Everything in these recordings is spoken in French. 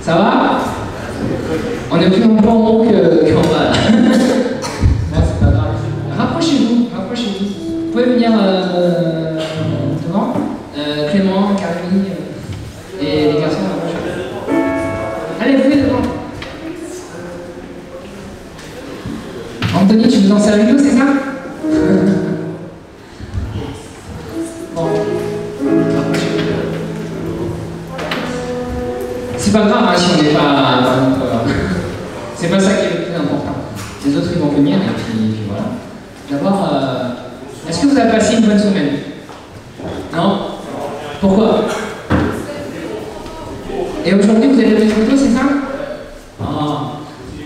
Ça va? On est plus en haut qu'en bas là. Bon, c'est pas grave. Rapprochez-vous, rapprochez-vous. Vous pouvez venir devant. Clément, Camille et les garçons, rapprochez-vous. Allez, venez devant. Anthony, tu nous en sers une, c'est ça? Bon. C'est pas grave hein, si on n'est pas. C'est pas ça qui est le plus important. Les autres ils vont venir et puis voilà. D'abord, est-ce que vous avez passé une bonne semaine? Non? Pourquoi? Et aujourd'hui vous êtes levé trop tôt, c'est ça? Ah.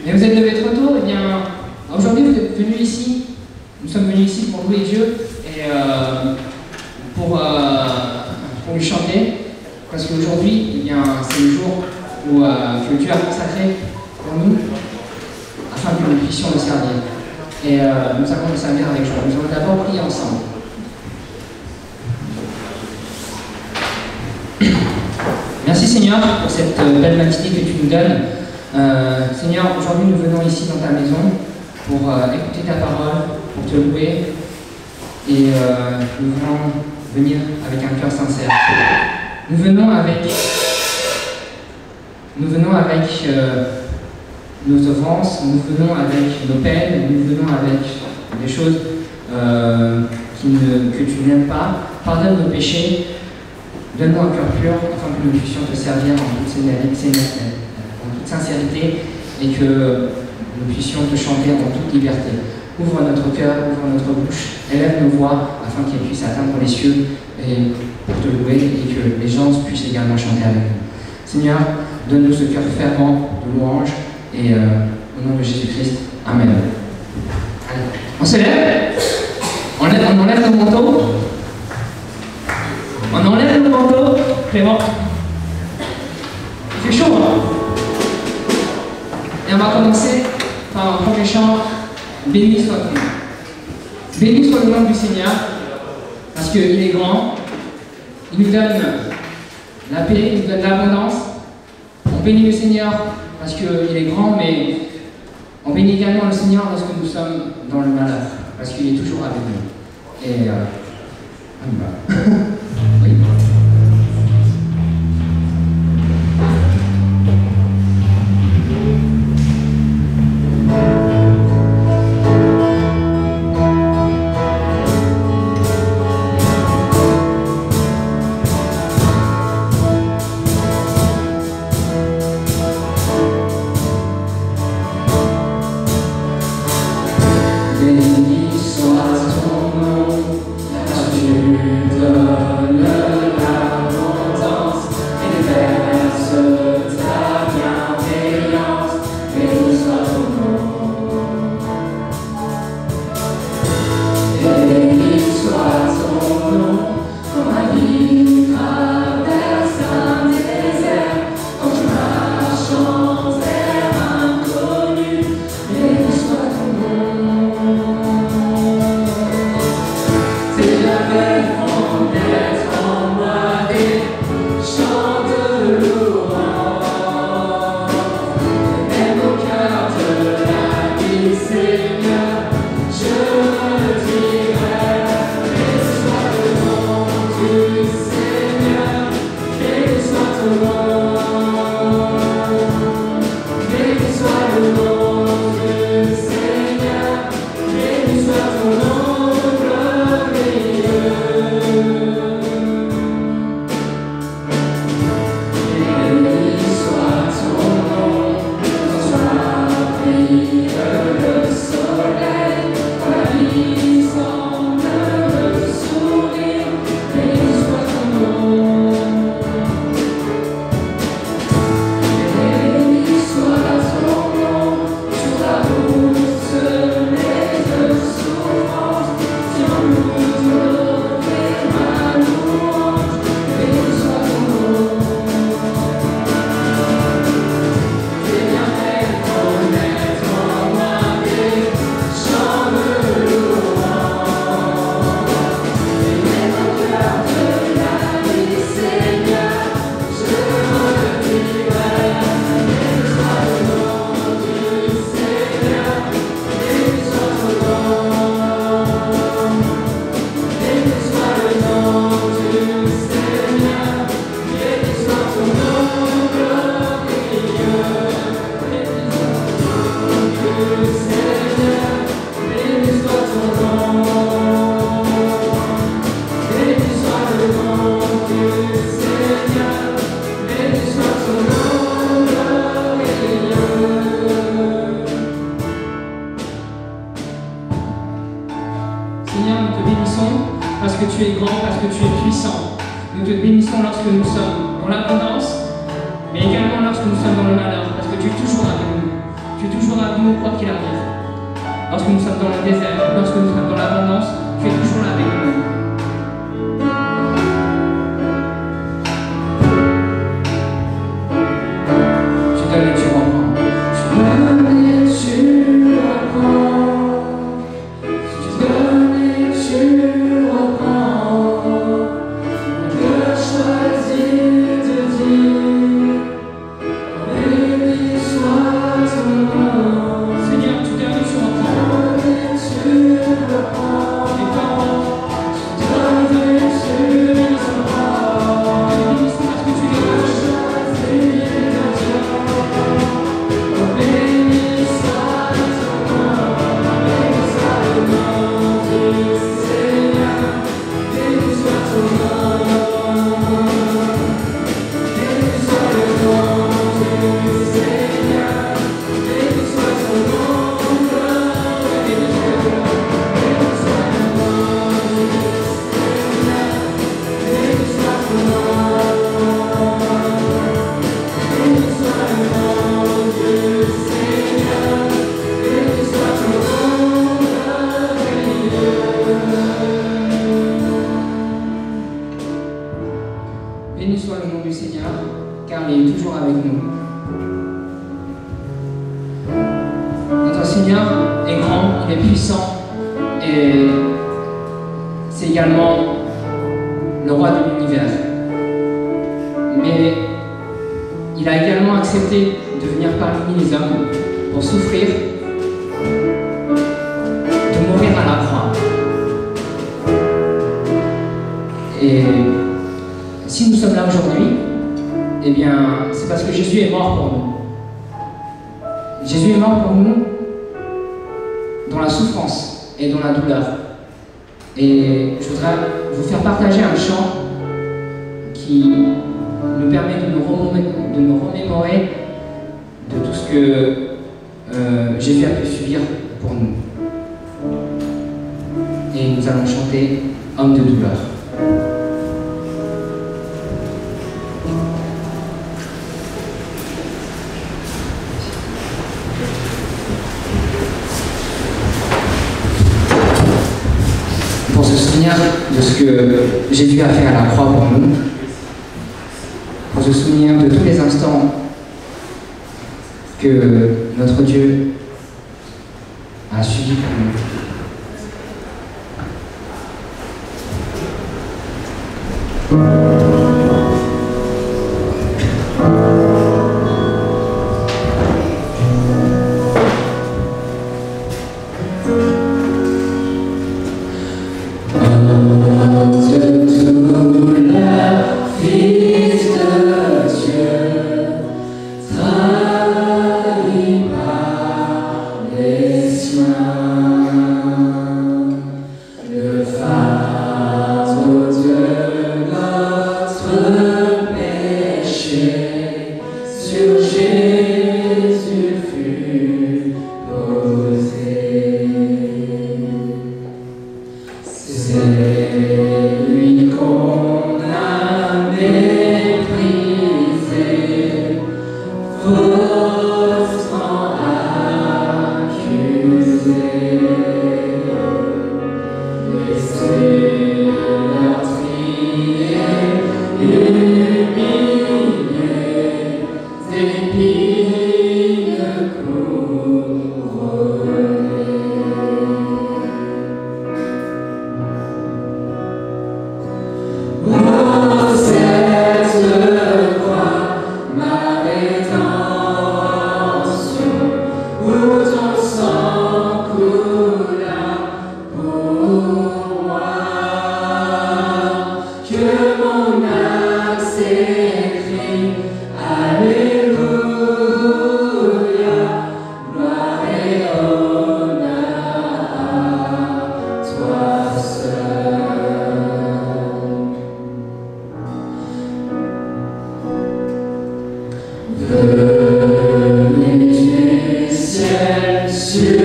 Et vous êtes levé trop tôt, eh bien aujourd'hui vous êtes venus ici. Nous sommes venus ici pour louer Dieu et pour lui chanter. Parce qu'aujourd'hui, eh bien, c'est le jour où, que Dieu a consacré pour nous, afin que nous puissions le servir. Et nous allons le servir avec joie. Nous allons d'abord prier ensemble. Merci Seigneur pour cette belle matinée que tu nous donnes. Seigneur, aujourd'hui nous venons ici dans ta maison pour écouter ta parole, pour te louer. Et nous voulons venir avec un cœur sincère. Nous venons avec nos offenses, nous venons avec nos peines, nous venons avec des choses que tu n'aimes pas. Pardonne nos péchés, donne-nous un cœur pur afin que nous puissions te servir en toute sincérité et que nous puissions te chanter en toute liberté. Ouvre notre cœur, ouvre notre bouche, élève nos voix afin qu'elles puissent atteindre les cieux et pour te louer et que les gens puissent également chanter avec nous. Seigneur, donne-nous ce cœur fervent de louange et au nom de Jésus-Christ, Amen. Allez. On se lève, on enlève nos manteaux, on enlève nos manteaux, Clément. C'est chaud, hein? Et on va commencer par un premier chant. Béni soit-il. Béni soit le nom du Seigneur, parce qu'il est grand, il nous donne la paix, il nous donne l'abondance. On bénit le Seigneur parce qu'il est grand, mais on bénit également le Seigneur lorsque nous sommes dans le malheur, parce qu'il est toujours avec nous. Et on y va. Oui. Béni soit ton nom, car tu donnes tu es grand, parce que tu es puissant. Nous te bénissons lorsque nous sommes dans l'abondance, mais également lorsque nous sommes dans le malheur, parce que tu es toujours avec nous. Tu es toujours avec nous, quoi qu'il arrive. Lorsque nous sommes dans le désert, lorsque nous sommes dans l'abondance, tu es toujours là avec nous. Tu donnes et tu reprends. Tu donnes et tu reprends. Tu donnes et tu reprends. Mon cœur choisit de dire, béni soit ton nom. Seigneur, tu donnes et tu reprends. Tu reprends. Et toi, tu donnes et tu reprends. Tu bénis parce que tu es choisi de dire, béni soit ton nom. Béni soit le nom du Seigneur. Béni soit ton nom. Béni soit le nom du Seigneur. Béni soit ton nom. Béni soit le nom du Seigneur. Béni soit ton nom. Béni soit le nom du Seigneur. Béni soit ton nom merveilleux. Béni soit le nom du Seigneur, car il est toujours avec nous. Notre Seigneur est grand, il est puissant, et c'est également le roi de l'univers. Mais il a également accepté de venir parmi les hommes pour souffrir, de mourir à la croix. Et si nous sommes là aujourd'hui, eh bien, c'est parce que Jésus est mort pour nous. Jésus est mort pour nous dans la souffrance et dans la douleur. Et je voudrais vous faire partager un chant qui nous permet de nous remémorer de tout ce que Jésus a pu subir pour nous. Et nous allons chanter « Homme de douleur ». Pour se souvenir de ce que Jésus a fait à la croix pour nous, pour se souvenir de tous les instants que notre Dieu a subi pour nous. Sur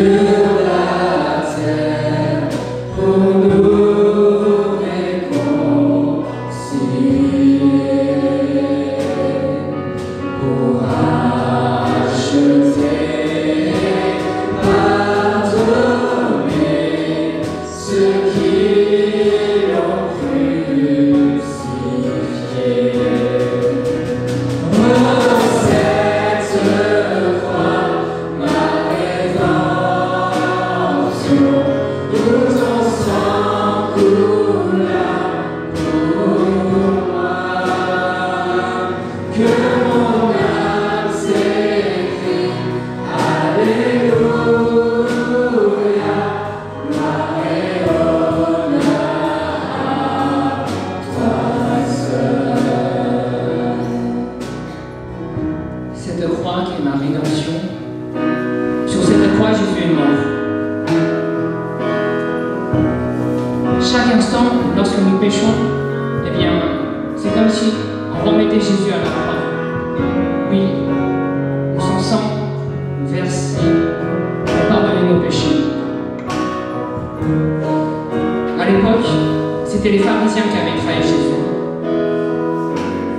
la terre, pour nous C'était les pharisiens qui avaient trahi Jésus,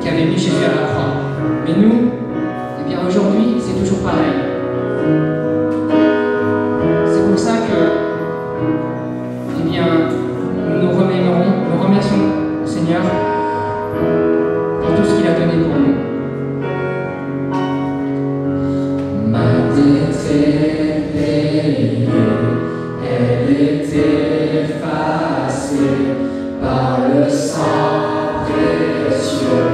qui avaient mis Jésus à la croix. Mais nous, eh bien aujourd'hui, c'est toujours pareil. C'est pour ça que, eh bien, nous remercions le Seigneur pour tout ce qu'il a donné pour nous. Ma dette est payée, elle est effacée par le sang précieux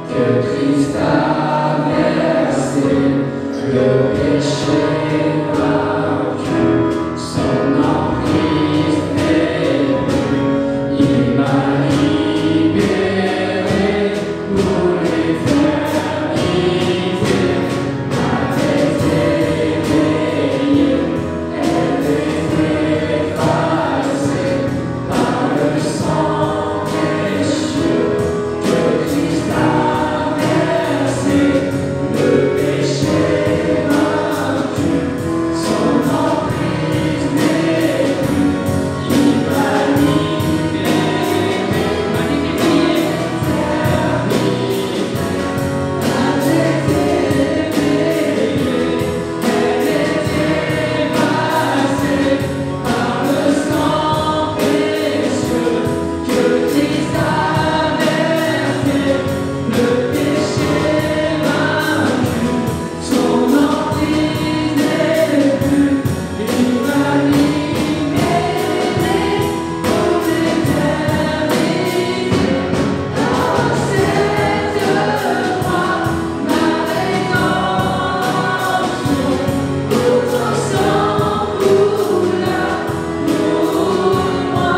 que Christ a versé, le péché vaincu, son emprise n'est plus. Il m'a libéré pour l'éternité. Ma dette est payée, elle est effacée par le sang précieux que Christ a versé, le péché vaincu, son emprise n'est plus. Il m'a libéré, ma dette est payée, elle est effacée par le sang précieux que Christ a versé, le péché vaincu, son emprise n'est plus. Il m'a libéré pour l'éternité. Dans cette croix, ma rédemption, où ton sang coula pour moi.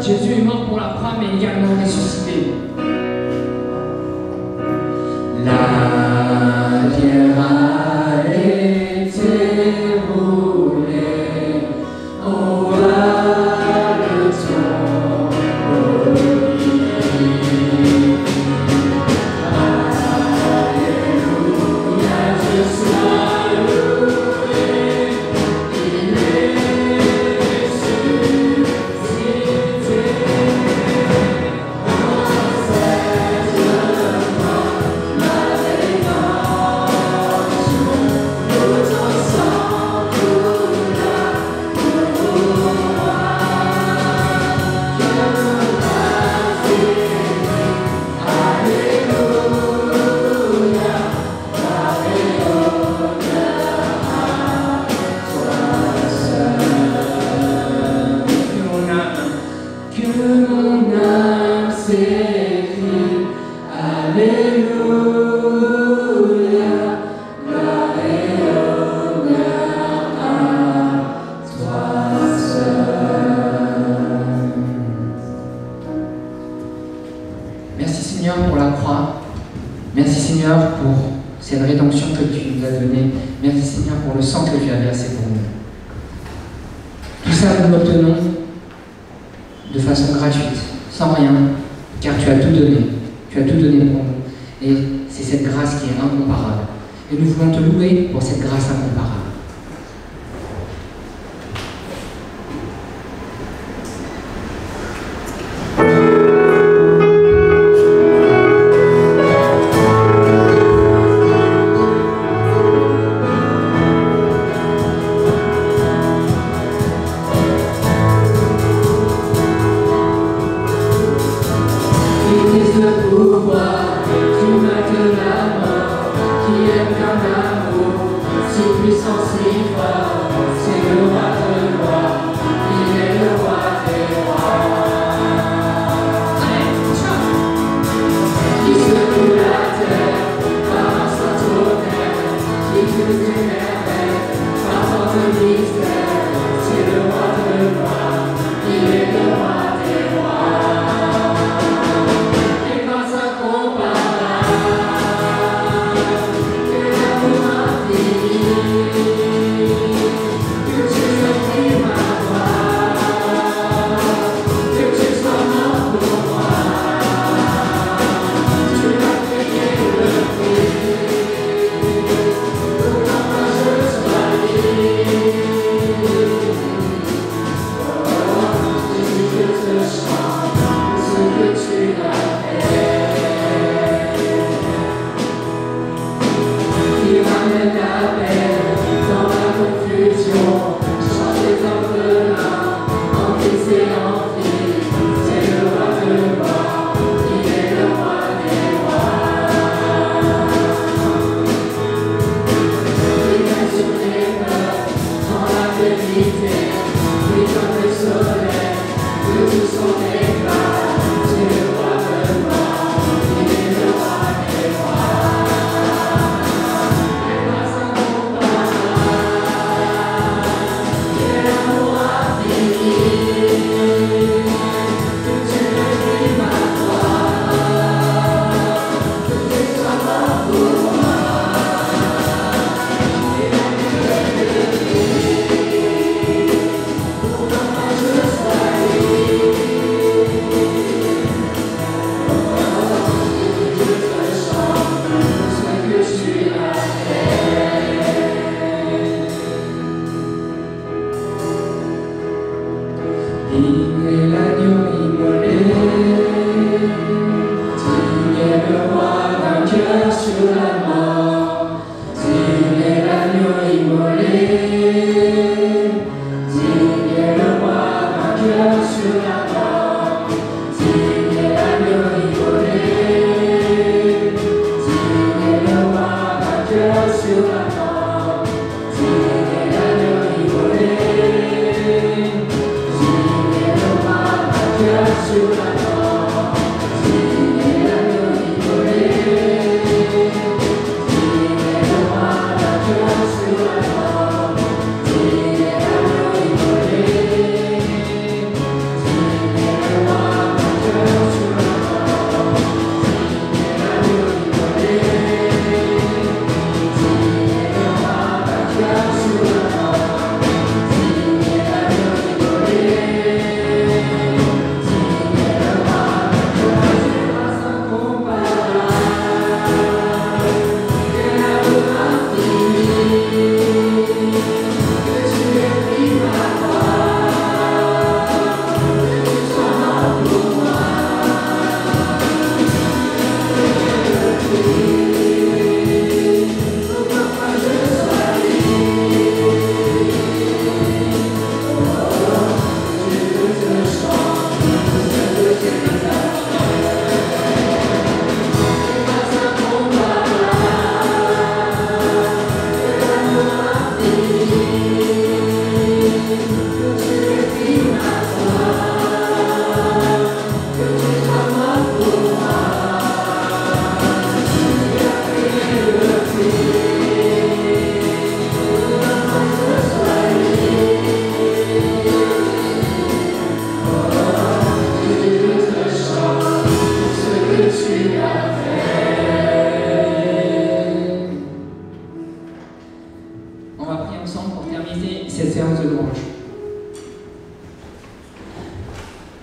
Jésus est mort pour la croix, mais également ressuscité. La pierre a été roulée, on va le tomber. Alléluia, Dieu soit loué, il est ressuscité. Merci Seigneur pour la croix. Merci Seigneur pour cette rédemption que tu nous as donnée. Merci Seigneur pour le sang que tu as versé pour nous. Tout ça nous l'obtenons de façon gratuite, sans rien, car tu as tout donné. Tu as tout donné pour nous. Et c'est cette grâce qui est incomparable. Et nous voulons te louer pour cette grâce incomparable.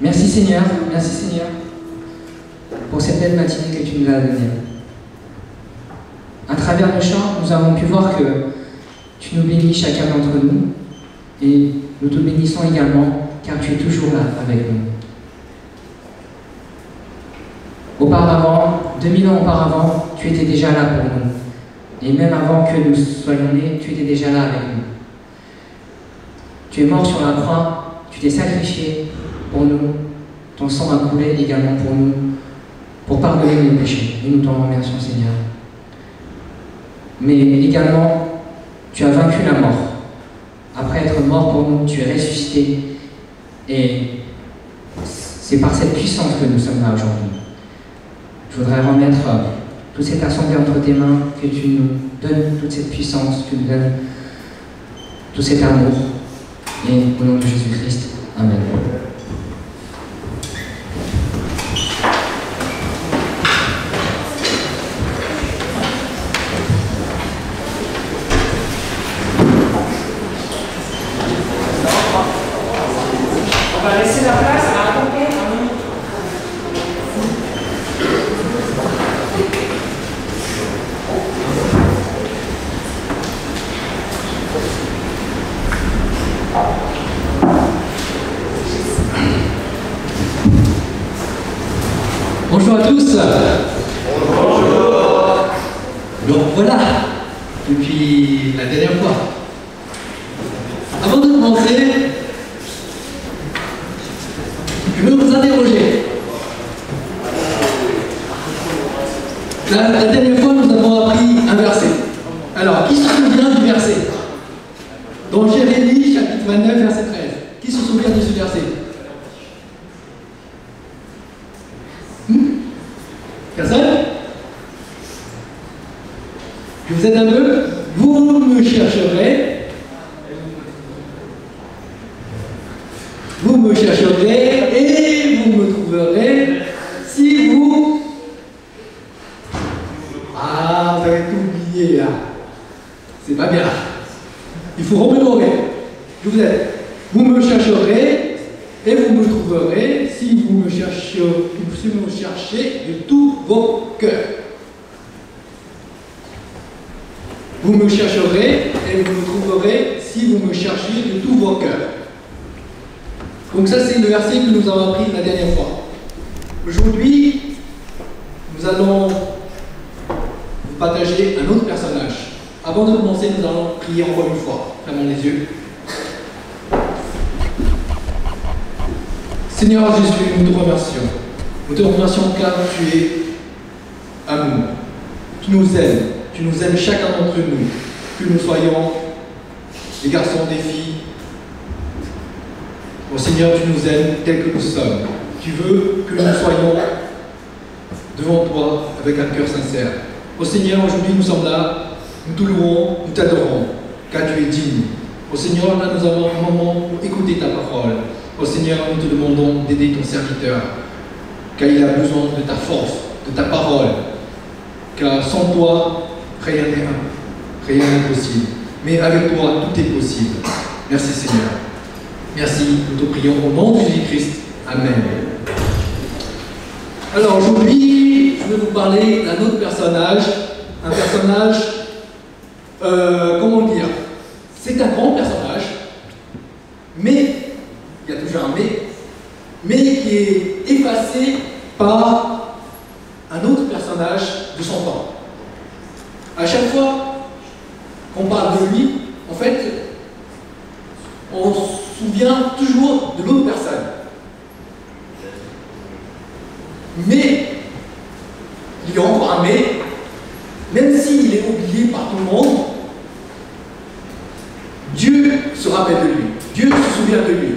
Merci Seigneur, pour cette belle matinée que tu nous as donnée. À travers le chant, nous avons pu voir que tu nous bénis chacun d'entre nous, et nous te bénissons également, car tu es toujours là avec nous. Auparavant, 2000 ans auparavant, tu étais déjà là pour nous. Et même avant que nous soyons nés, tu étais déjà là avec nous. Tu es mort sur la croix, tu t'es sacrifié pour nous, ton sang a coulé également pour nous, pour pardonner nos péchés. Et nous t'en remercions, Seigneur. Mais également, tu as vaincu la mort. Après être mort pour nous, tu es ressuscité. Et c'est par cette puissance que nous sommes là aujourd'hui. Je voudrais remettre toute cette assemblée entre tes mains, que tu nous donnes toute cette puissance, que tu nous donnes tout cet amour. Et au nom de Jésus-Christ, Amen. On va laisser la place à attendre. Bonjour à tous. Bonjour. Donc voilà, depuis la dernière fois. Avant de commencer, je veux vous interroger. La dernière fois, nous avons appris un verset. Alors, qui se souvient du verset? Dans Jérémie, chapitre 29, souvient de ce verset? Personne? Je vous aide un peu. Vous me chercherez. Vous me chercherez et vous me trouverez si vous... Ah, vous avez tout oublié là. C'est pas bien. Il faut remémorer. Je vous aide. Vous me chercherez et vous me trouverez si vous me cherchez de tous vos cœurs. Vous me chercherez et vous me trouverez si vous me cherchez de tous vos cœurs. Donc ça, c'est le verset que nous avons appris la dernière fois. Aujourd'hui, nous allons vous partager un autre personnage. Avant de commencer, nous allons prier encore une fois. Fermons les yeux. Seigneur Jésus, nous te remercions. Nous te remercions car tu es amour. Tu nous aimes. Tu nous aimes chacun d'entre nous. Que nous soyons des garçons, des filles. Oh Seigneur, tu nous aimes tels que nous sommes. Tu veux que nous soyons devant toi avec un cœur sincère. Oh Seigneur, aujourd'hui nous sommes là. Nous te louons, nous t'adorons, car tu es digne. Oh Seigneur, là nous avons un moment pour écouter ta parole. Oh Seigneur, nous te demandons d'aider ton serviteur, car il a besoin de ta force, de ta parole. Car sans toi, rien n'est possible. Mais avec toi, tout est possible. Merci Seigneur. Merci, nous te prions au nom de Jésus-Christ. Amen. Alors aujourd'hui, je vais vous parler d'un autre personnage. Un personnage, comment dire, c'est un grand personnage, mais, il y a toujours un mais qui est effacé par un autre personnage de son temps. À chaque fois qu'on parle de lui, en fait, on se souvient toujours de l'autre personne. Mais, il y a encore un mais, même s'il est oublié par tout le monde, Dieu se rappelle de lui. Dieu se souvient de lui.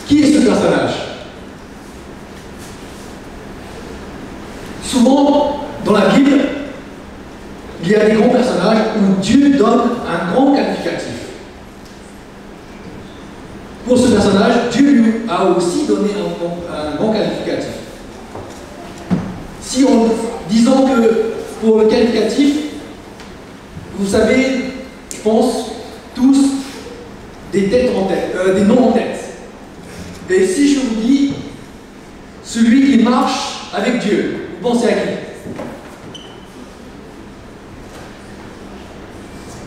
Qui est ce personnage? Souvent, dans la Bible, il y a des grands personnages où Dieu donne un grand qualificatif. Pour ce personnage, Dieu lui a aussi donné un grand qualificatif. Si en disant que pour le qualificatif, vous savez, je pense, tous des têtes en tête, des noms en tête. Et si je vous dis celui qui marche avec Dieu, vous pensez à qui?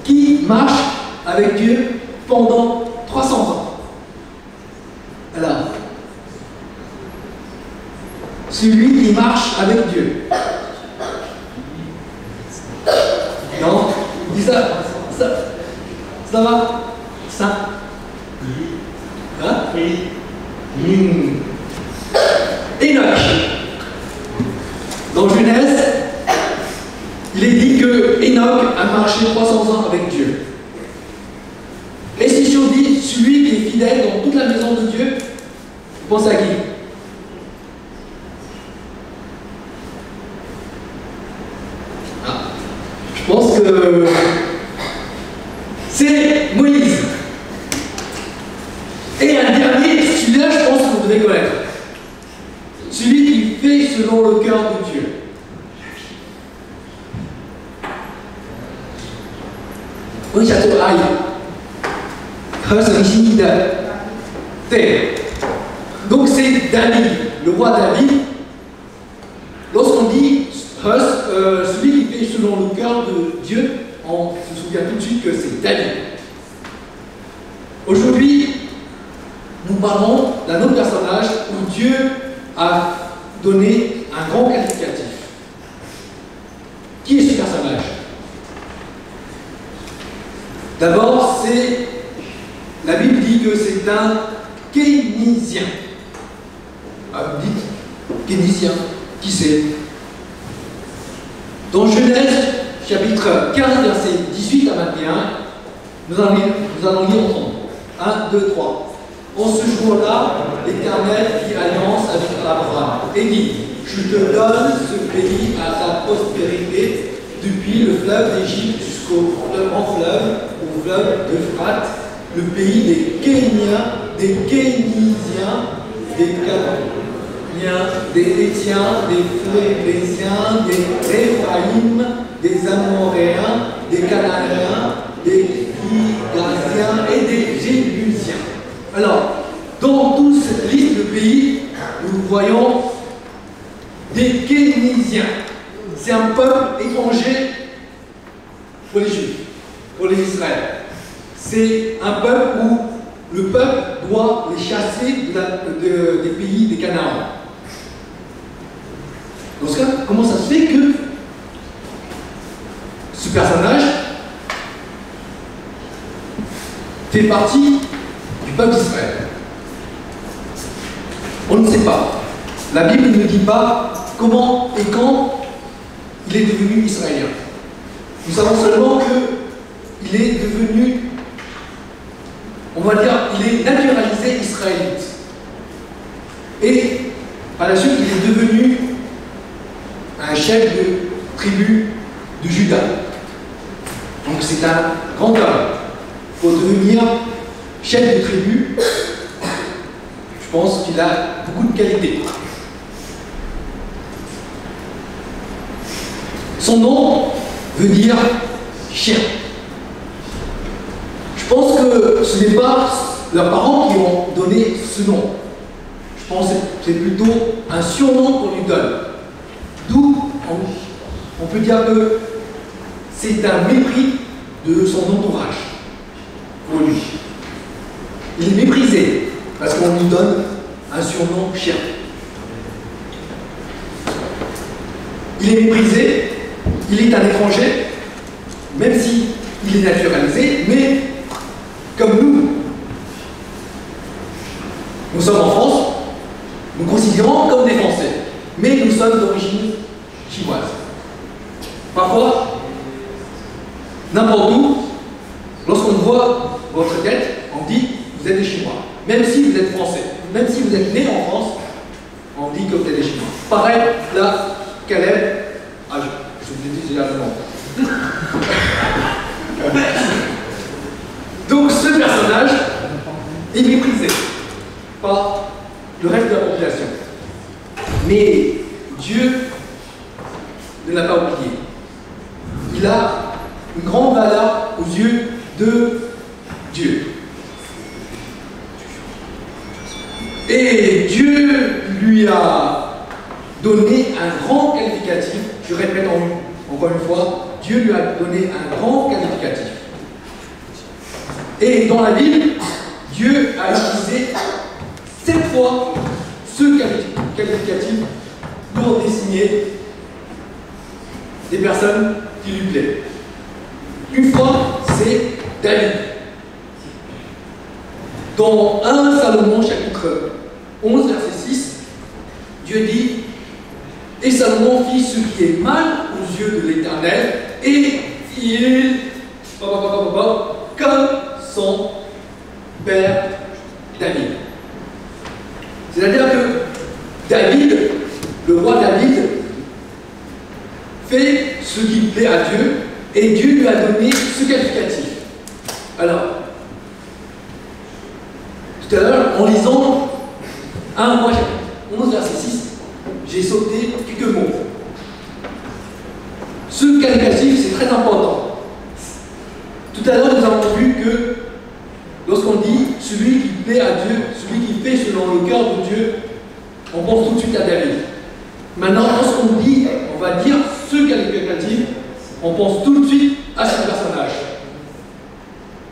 Qui marche avec Dieu pendant 300 ans? Alors, celui qui marche avec Dieu. Non? Dis ça. Ça va? Ça? Hein? Enoch. Dans Genèse, il est dit que Enoch a marché 300 ans avec Dieu. Et si je vous dis celui qui est fidèle dans toute la maison de Dieu, vous pensez à qui? Je pense que c'est Moïse. Et un dernier, celui-là, je pense que vous devez connaître. Celui qui fait selon le cœur de Dieu. Oui, ça te aille. Donc c'est David, le roi David. Lorsqu'on dit celui qui fait selon le cœur de Dieu, on se souvient tout de suite que c'est David. Aujourd'hui, nous parlons d'un autre personnage où Dieu a donné un grand qualificatif. Qui est ce personnage? D'abord, la Bible dit que c'est un Kénizien. Ah, vous dites, Kénizien, qui c'est? Dans Genèse, chapitre 15, versets 18 à 21, nous allons lire ensemble. 1, 2, 3. En ce jour-là, l'Éternel fit alliance avec Abraham et dit, je te donne ce pays à ta postérité depuis le fleuve d'Égypte jusqu'au grand fleuve, au fleuve d'Euphrate, le pays des Kéniens, des Kénisiens, des Cananéens, des Hétiens, des Phléséens, des Réphaïm, des Amoréens, des Cananéens, des Girgasiens et des Jébusiens. Alors, dans toute cette liste de pays, nous voyons des Kénisiens. C'est un peuple étranger pour les Juifs, pour les Israéliens. C'est un peuple où le peuple doit les chasser des pays des Canaan. Dans ce cas, comment ça se fait que ce personnage fait partie du peuple d'Israël? On ne sait pas. La Bible ne dit pas comment et quand il est devenu israélien. Nous savons seulement qu'il est devenu, on va dire, il est naturalisé israélite. Et par la suite, il est devenu un chef de tribu de Juda. Donc c'est un grand homme. Pour devenir chef de tribu, je pense qu'il a beaucoup de qualités. Son nom veut dire chien. Je pense que ce n'est pas leurs parents qui ont donné ce nom. Je pense que c'est plutôt un surnom qu'on lui donne. D'où on peut dire que c'est un mépris de son entourage pour lui. Il est méprisé parce qu'on lui donne un surnom chien. Il est méprisé, il est un étranger, même si il est naturalisé, mais comme nous sommes en France, nous considérons comme des Français, mais nous sommes d'origine chinoise. Parfois, n'importe où, lorsqu'on voit votre tête, on dit vous êtes des Chinois. Même si vous êtes Français, même si vous êtes né en France, on dit que vous êtes des Chinois. Pareil, là, Caleb, je vous ai dit déjà le nom. Donc ce personnage est méprisé par le reste de la population. Mais Dieu ne l'a pas oublié. Il a une grande valeur aux yeux de Dieu. Et Dieu lui a donné un grand qualificatif. Je répète encore une fois, Dieu lui a donné un grand qualificatif. Et dans la Bible, Dieu a utilisé 7 fois ce qualificatif pour désigner des personnes qui lui plaisent. Une fois, c'est David. Dans 1 Salomon, chapitre 11, verset 6, Dieu dit « Et Salomon fit ce qui est mal aux yeux de l'Éternel, et il, comme son père David. » C'est-à-dire que David, le roi David, fait ce qui plaît à Dieu, et Dieu lui a donné ce qualificatif. Alors, tout à l'heure, en lisant 1 roi chapitre 11, verset 6, j'ai sauté quelques mots. Ce qualificatif, c'est très important. Tout à l'heure, nous avons vu que lorsqu'on dit celui qui plaît à Dieu, celui qui fait selon le cœur de Dieu, on pense tout de suite à David. Maintenant, lorsqu'on dit, on va dire ce qualificatif, on pense tout de suite à ce personnage.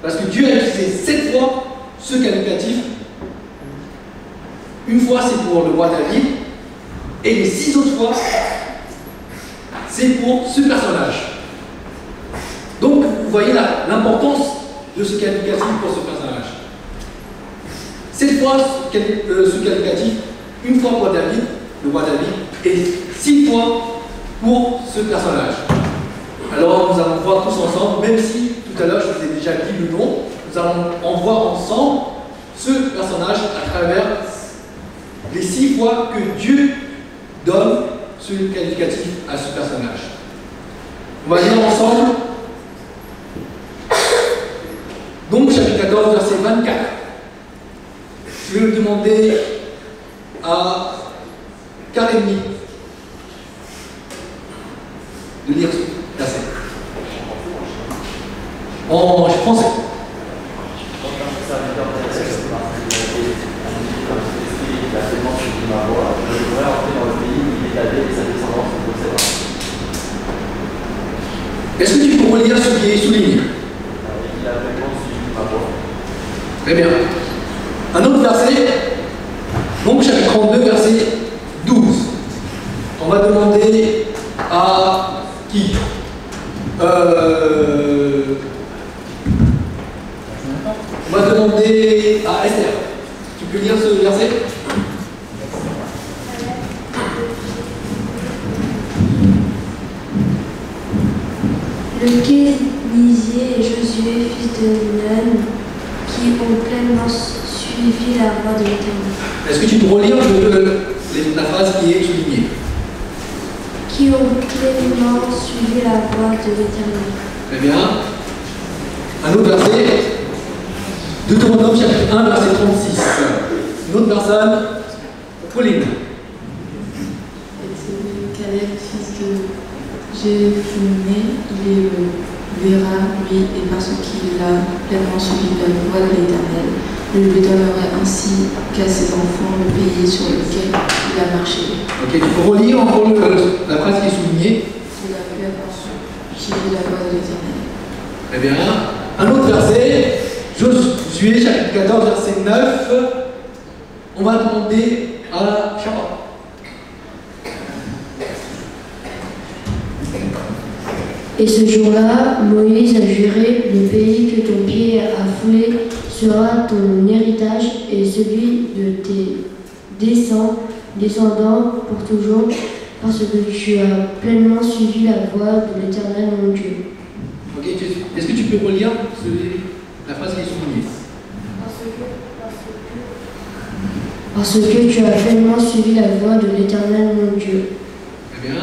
Parce que Dieu a utilisé 7 fois ce qualificatif. Une fois, c'est pour le roi David, et les 6 autres fois, c'est pour ce personnage. Donc, vous voyez l'importance de ce qualificatif pour ce personnage. 7 fois ce qualificatif, une fois pour David, le roi David, et 6 fois pour ce personnage. Alors, nous allons voir tous ensemble, même si tout à l'heure je vous ai déjà dit le nom, nous allons voir ensemble ce personnage à travers les 6 fois que Dieu donne ce qualificatif à ce personnage. On va lire ensemble. Donc, chapitre 14, verset 24. Je vais demander à Karemi de lire ce verset. En français. Est-ce que tu peux relire ce qui est souligné? Très bien. Un autre verset, donc chapitre 32, verset 12. On va demander à qui? On va demander à Esther. Tu peux lire ce verset? Le Kénisier et Josué, fils de Nun, qui ont pleinement suivi la voie de l'Éternel. Est-ce que tu peux relire la phrase qui est soulignée? Qui ont pleinement suivi la voie de l'Éternel. Très bien. Un autre verset. Deutéronome chapitre 1, verset 36. Une autre personne, Pauline. C'est Caleb, fils de Jéphunneh, il verra, lui, et parce qu'il a pleinement suivi la voie de l'Éternel, je lui donnerai ainsi qu'à ses enfants le pays sur lequel il a marché. Ok, tu peux relire encore la phrase qui est soulignée. Il a pleinement suivi la voie de l'Éternel. Très bien. Un autre verset, Josué chapitre 14, verset 9. On va demander à Chapa. Et ce jour-là, Moïse a juré, le pays que ton pied a foulé sera ton héritage et celui de tes descendants pour toujours, parce que tu as pleinement suivi la voie de l'Éternel mon Dieu. Ok, est-ce que tu peux relire la phrase qui est soulignée? Parce que tu as pleinement suivi la voie de l'Éternel mon Dieu. Très bien.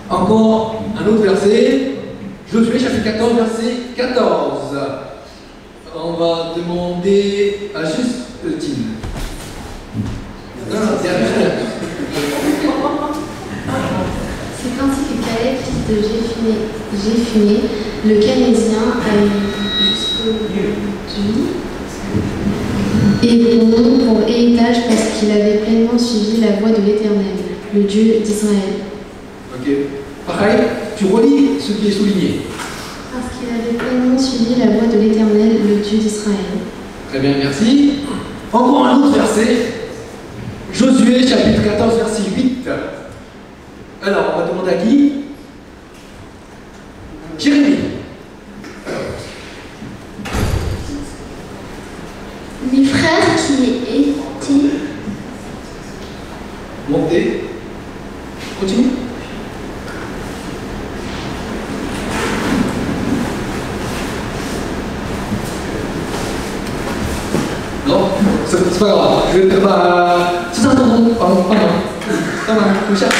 Encore un autre verset. Josué chapitre 14, verset 14. On va demander à Justine. Non, c'est à Justine. C'est ainsi que Caleb, fils de Jéphunneh, le Canésien, a eu jusqu'aujourd'hui Hébron pour héritage parce qu'il avait pleinement suivi la voie de l'Éternel, le Dieu d'Israël. Ok. Pareil, tu relis ce qui est souligné. Parce qu'il avait pleinement suivi la voie de l'Éternel, le Dieu d'Israël. Très bien, merci. Encore un autre verset. Josué chapitre 14, verset 8. Alors, on va demander à qui? Jérémie. Les frères qui étaient... Montez. Continue. Non, c'est pas grave. C'est ça, pardon. Ça va, je cherche.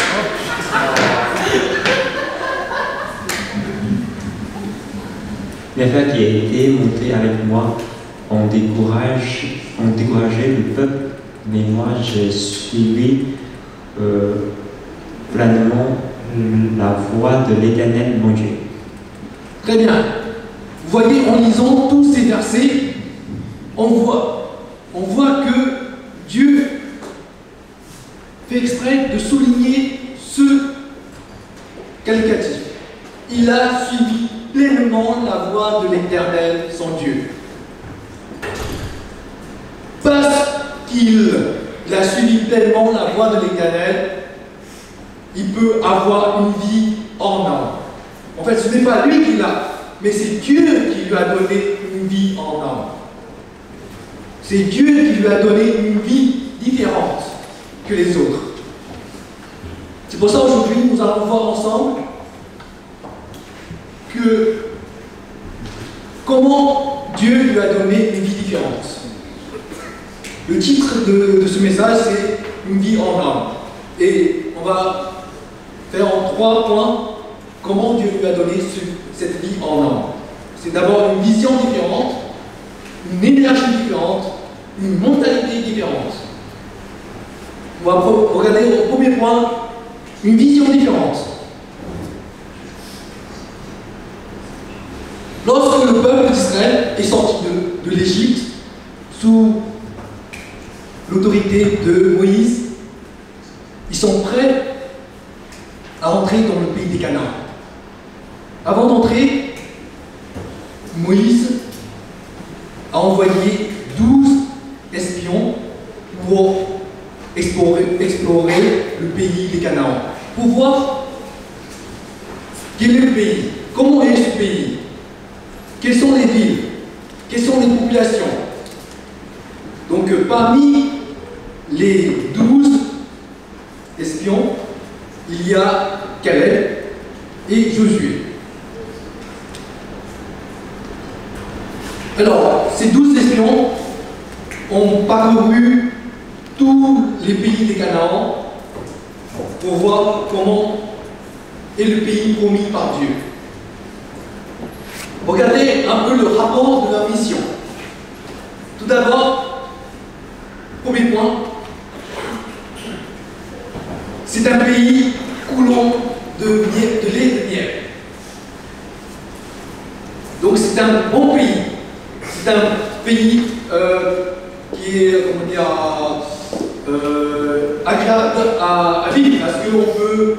Les frères qui étaient montés avec moi ont découragé le peuple, mais moi j'ai suivi pleinement la voie de l'Éternel mon Dieu. Très bien. Vous voyez, en lisant tous ces versets, on voit que Dieu fait exprès de souligner ce qualificatif. Il a suivi pleinement la voie de l'Éternel, son Dieu. Parce qu'il a suivi pleinement la voie de l'Éternel, il peut avoir une vie hors norme. En fait, ce n'est pas lui qui l'a, mais c'est Dieu qui lui a donné une vie hors norme. C'est Dieu qui lui a donné une vie différente que les autres. C'est pour ça aujourd'hui, nous allons voir ensemble que comment Dieu lui a donné une vie différente. Le titre de ce message, c'est « Une vie en homme ». Et on va faire en 3 points comment Dieu lui a donné cette vie en homme. C'est d'abord une vision différente, une énergie différente, une mentalité différente. On va regarder au premier point, une vision différente. Lorsque le peuple d'Israël est sorti de l'Égypte sous l'autorité de Moïse, ils sont prêts à entrer dans le pays des Canaan. Avant d'entrer, Moïse a envoyé 12 espions pour explorer le pays des Canaan, pour voir quel est le pays, comment est ce pays, quelles sont les villes, quelles sont les populations. Donc parmi les 12 espions, il y a Caleb et Josué. Alors, ces 12 espions ont parcouru tous les pays des Canaan pour voir comment est le pays promis par Dieu. Regardez un peu le rapport de leur mission. Tout d'abord, premier point, c'est un pays coulant de lait et de miel. Donc c'est un bon pays. C'est un pays qui est, comment dire, agréable à vivre parce qu'on peut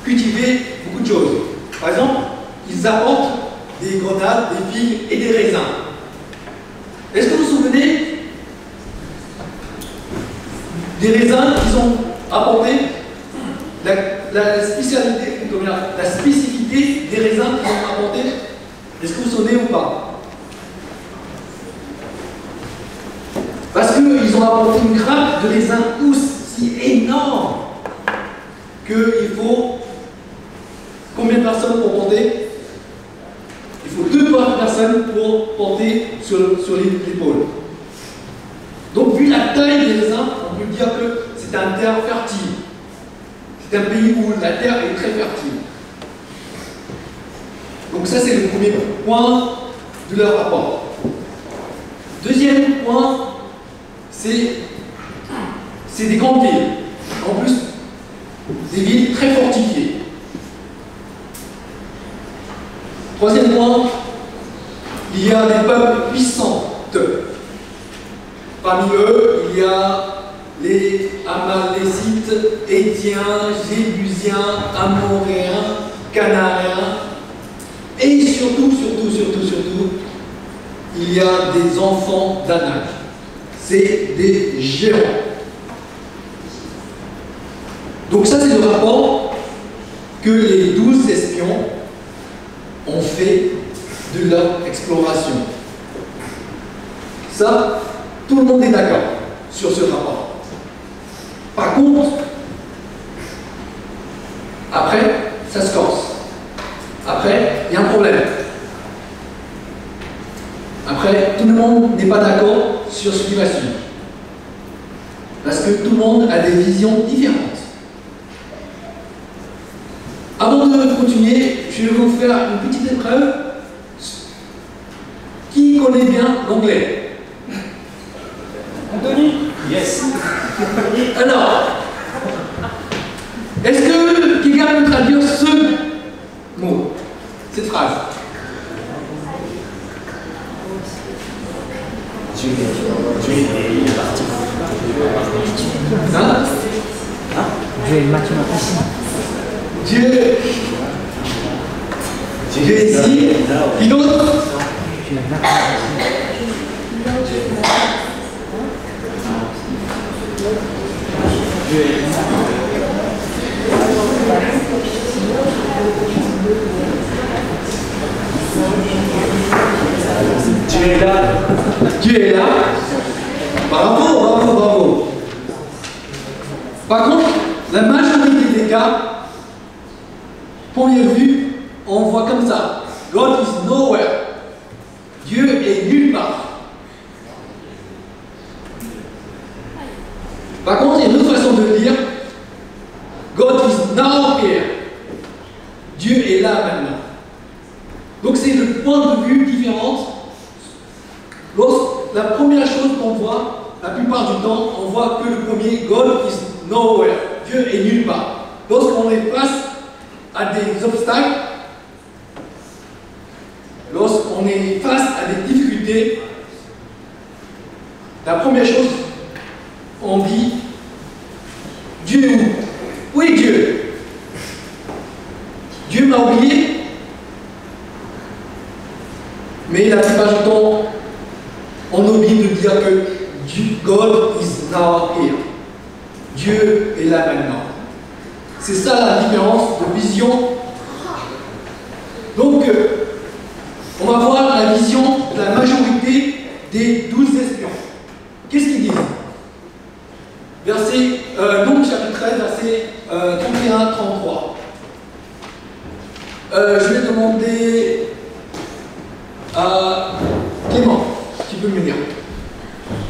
cultiver beaucoup de choses. Par exemple, ils apportent des grenades, des figues et des raisins. Est-ce que vous vous souvenez des raisins qu'ils ont apportés? La spécialité, la spécificité des raisins qu'ils ont apportés, est-ce que vous vous souvenez ou pas? Parce qu'ils ont apporté une grappe de raisins aussi énorme qu'il faut combien de personnes pour porter? Il faut 2 personnes pour porter sur l'épaule. Donc, vu la taille des raisins, on peut dire que c'est un terre fertile. C'est un pays où la terre est très fertile. Donc ça, c'est le premier point de leur rapport. Deuxième point, c'est des grandes villes. En plus, des villes très fortifiées. Troisième point, il y a des peuples puissants. Parmi eux, il y a les Amalécites, Hétiens, Jébusiens, Amoréens, Cananéens, et surtout, il y a des enfants d'Anak. C'est des géants. Donc ça, c'est le rapport que les 12 espions ont fait de leur exploration. Ça, tout le monde est d'accord sur ce rapport. Par contre, après, ça se corse. Après, il y a un problème. Après, tout le monde n'est pas d'accord sur ce qui va suivre. Parce que tout le monde a des visions différentes. Avant de continuer, je vais vous faire une petite épreuve. Qui connaît bien l'anglais? Anthony? Yes. Alors, est-ce que quelqu'un peut traduire ce mot, cette phrase? Dieu est parti. Hein? Dieu est mathématicien. Dieu est ici. Une autre? Dieu est mathématicien. Dieu est là. Dieu est là. Bravo, bravo, bravo. Par contre, la majorité des cas, première vue, on voit comme ça. God is nowhere. Dieu est nulle part. Par contre, il y a une autre façon de le dire. God is now here. Dieu est là maintenant. Donc c'est le point de vue différent. La première chose qu'on voit, la plupart du temps, on voit que le premier, God is nowhere. Dieu est nulle part. Lorsqu'on est face à des obstacles, lorsqu'on est face à des difficultés, la première chose, on dit, Dieu est où? Où est Dieu? Dieu m'a oublié? Mais la plupart du temps, on oublie de dire que God is now here. Dieu est là maintenant. C'est ça la différence de vision. Donc, on va voir la vision de la majorité des 12 espions. Qu'est-ce qu'ils disent? Nombre chapitre 13, verset 31-33. Je vais demander à Clément, tu peux me lire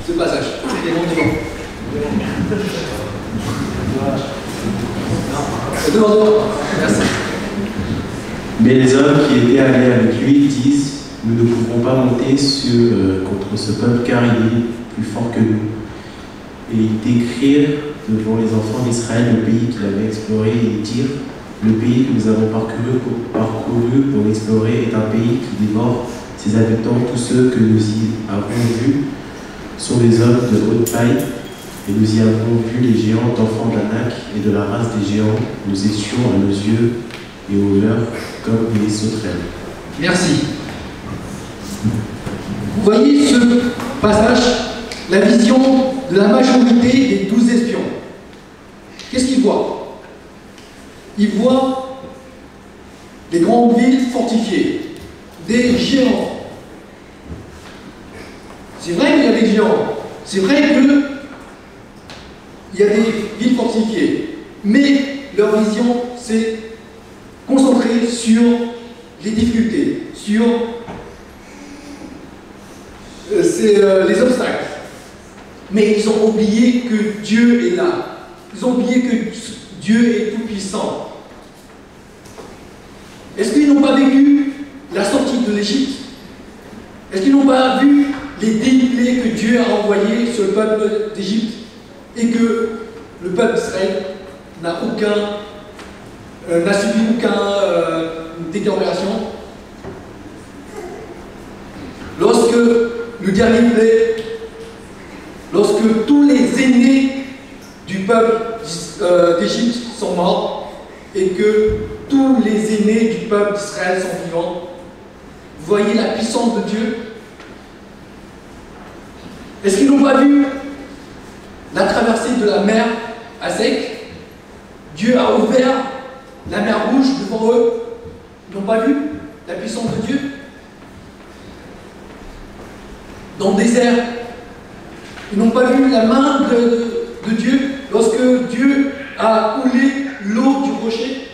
ce passage. Clément, dis-moi. Devant. Merci. Mais les hommes qui étaient allés avec lui disent, nous ne pouvons pas monter contre ce peuple car il est plus fort que nous. Et ils décrivent devant les enfants d'Israël le pays qu'il avait exploré et ils dirent, le pays que nous avons parcouru pour l'explorer est un pays qui dévore ses habitants. Tous ceux que nous y avons vus sont des hommes de haute taille et nous y avons vu les géants d'enfants d'Anak et de la race des géants. Nous étions à nos yeux et aux leurs comme des sauterelles. Merci. Vous voyez ce passage, la vision de la majorité des 12 espions. Qu'est-ce qu'ils voient? Ils voient des grandes villes fortifiées, des géants. C'est vrai qu'il y a des géants, c'est vrai qu'il y a des villes fortifiées, mais leur vision, c'est concentrée sur les difficultés, sur les obstacles. Mais ils ont oublié que Dieu est là. Ils ont oublié que Dieu est tout-puissant. Est-ce qu'ils n'ont pas vécu la sortie de l'Égypte? Est-ce qu'ils n'ont pas vu les dénivelés que Dieu a envoyés sur le peuple d'Égypte et que le peuple d'Israël n'a subi aucune détérioration? Lorsque le dernier plaie, lorsque tous les aînés du peuple d'Égypte sont morts et que tous les aînés du peuple d'Israël sont vivants, vous voyez la puissance de Dieu? Est-ce qu'ils n'ont pas vu la traversée de la mer à sec? Dieu a ouvert la mer Rouge devant eux. Ils n'ont pas vu la puissance de Dieu? Dans le désert, ils n'ont pas vu la main de Dieu lorsque Dieu a coulé l'eau du rocher?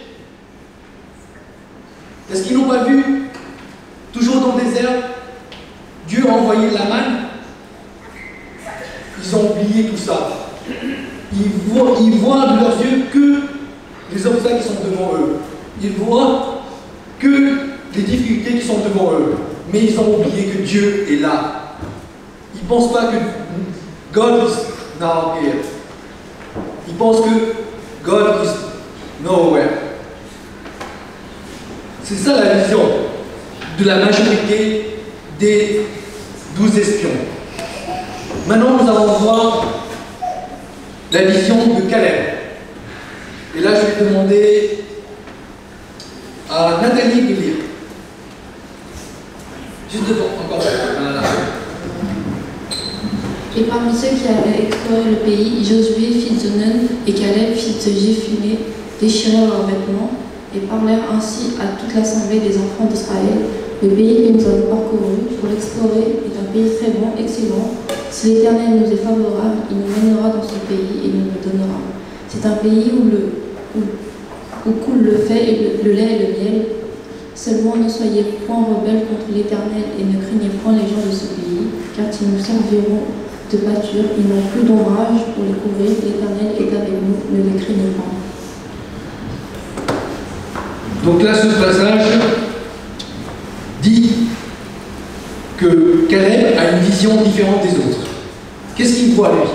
Est-ce qu'ils n'ont pas vu, toujours dans le désert, Dieu a envoyé la manne? Ils ont oublié tout ça. Ils voient de leurs yeux que les obstacles qui sont devant eux. Ils voient que les difficultés qui sont devant eux. Mais ils ont oublié que Dieu est là. Ils ne pensent pas que God is now here. Ils pensent que God is nowhere. C'est ça la vision de la majorité des 12 espions. Maintenant, nous allons voir la vision de Caleb. Et là, je vais demander à Nathalie de lire. Juste devant, encore. Voilà. Et parmi ceux qui avaient exploré le pays, Josué, fils de Nun, et Caleb, fils de Jéphuné, déchirèrent leurs vêtements et parlèrent ainsi à toute l'assemblée des enfants d'Israël. Le pays que nous avons parcouru pour l'explorer est un pays très bon, excellent. Si l'Éternel nous est favorable, il nous mènera dans ce pays et nous le donnera. C'est un pays où coule le lait et le miel, Seulement ne soyez point rebelles contre l'Éternel et ne craignez point les gens de ce pays, car ils nous serviront de pâture, ils n'ont plus d'ombrage pour les couvrir, l'Éternel est avec nous, ne les craignez pas. Donc là, ce passage dit que Caleb a une vision différente des autres. Qu'est-ce qu'il voit, lui,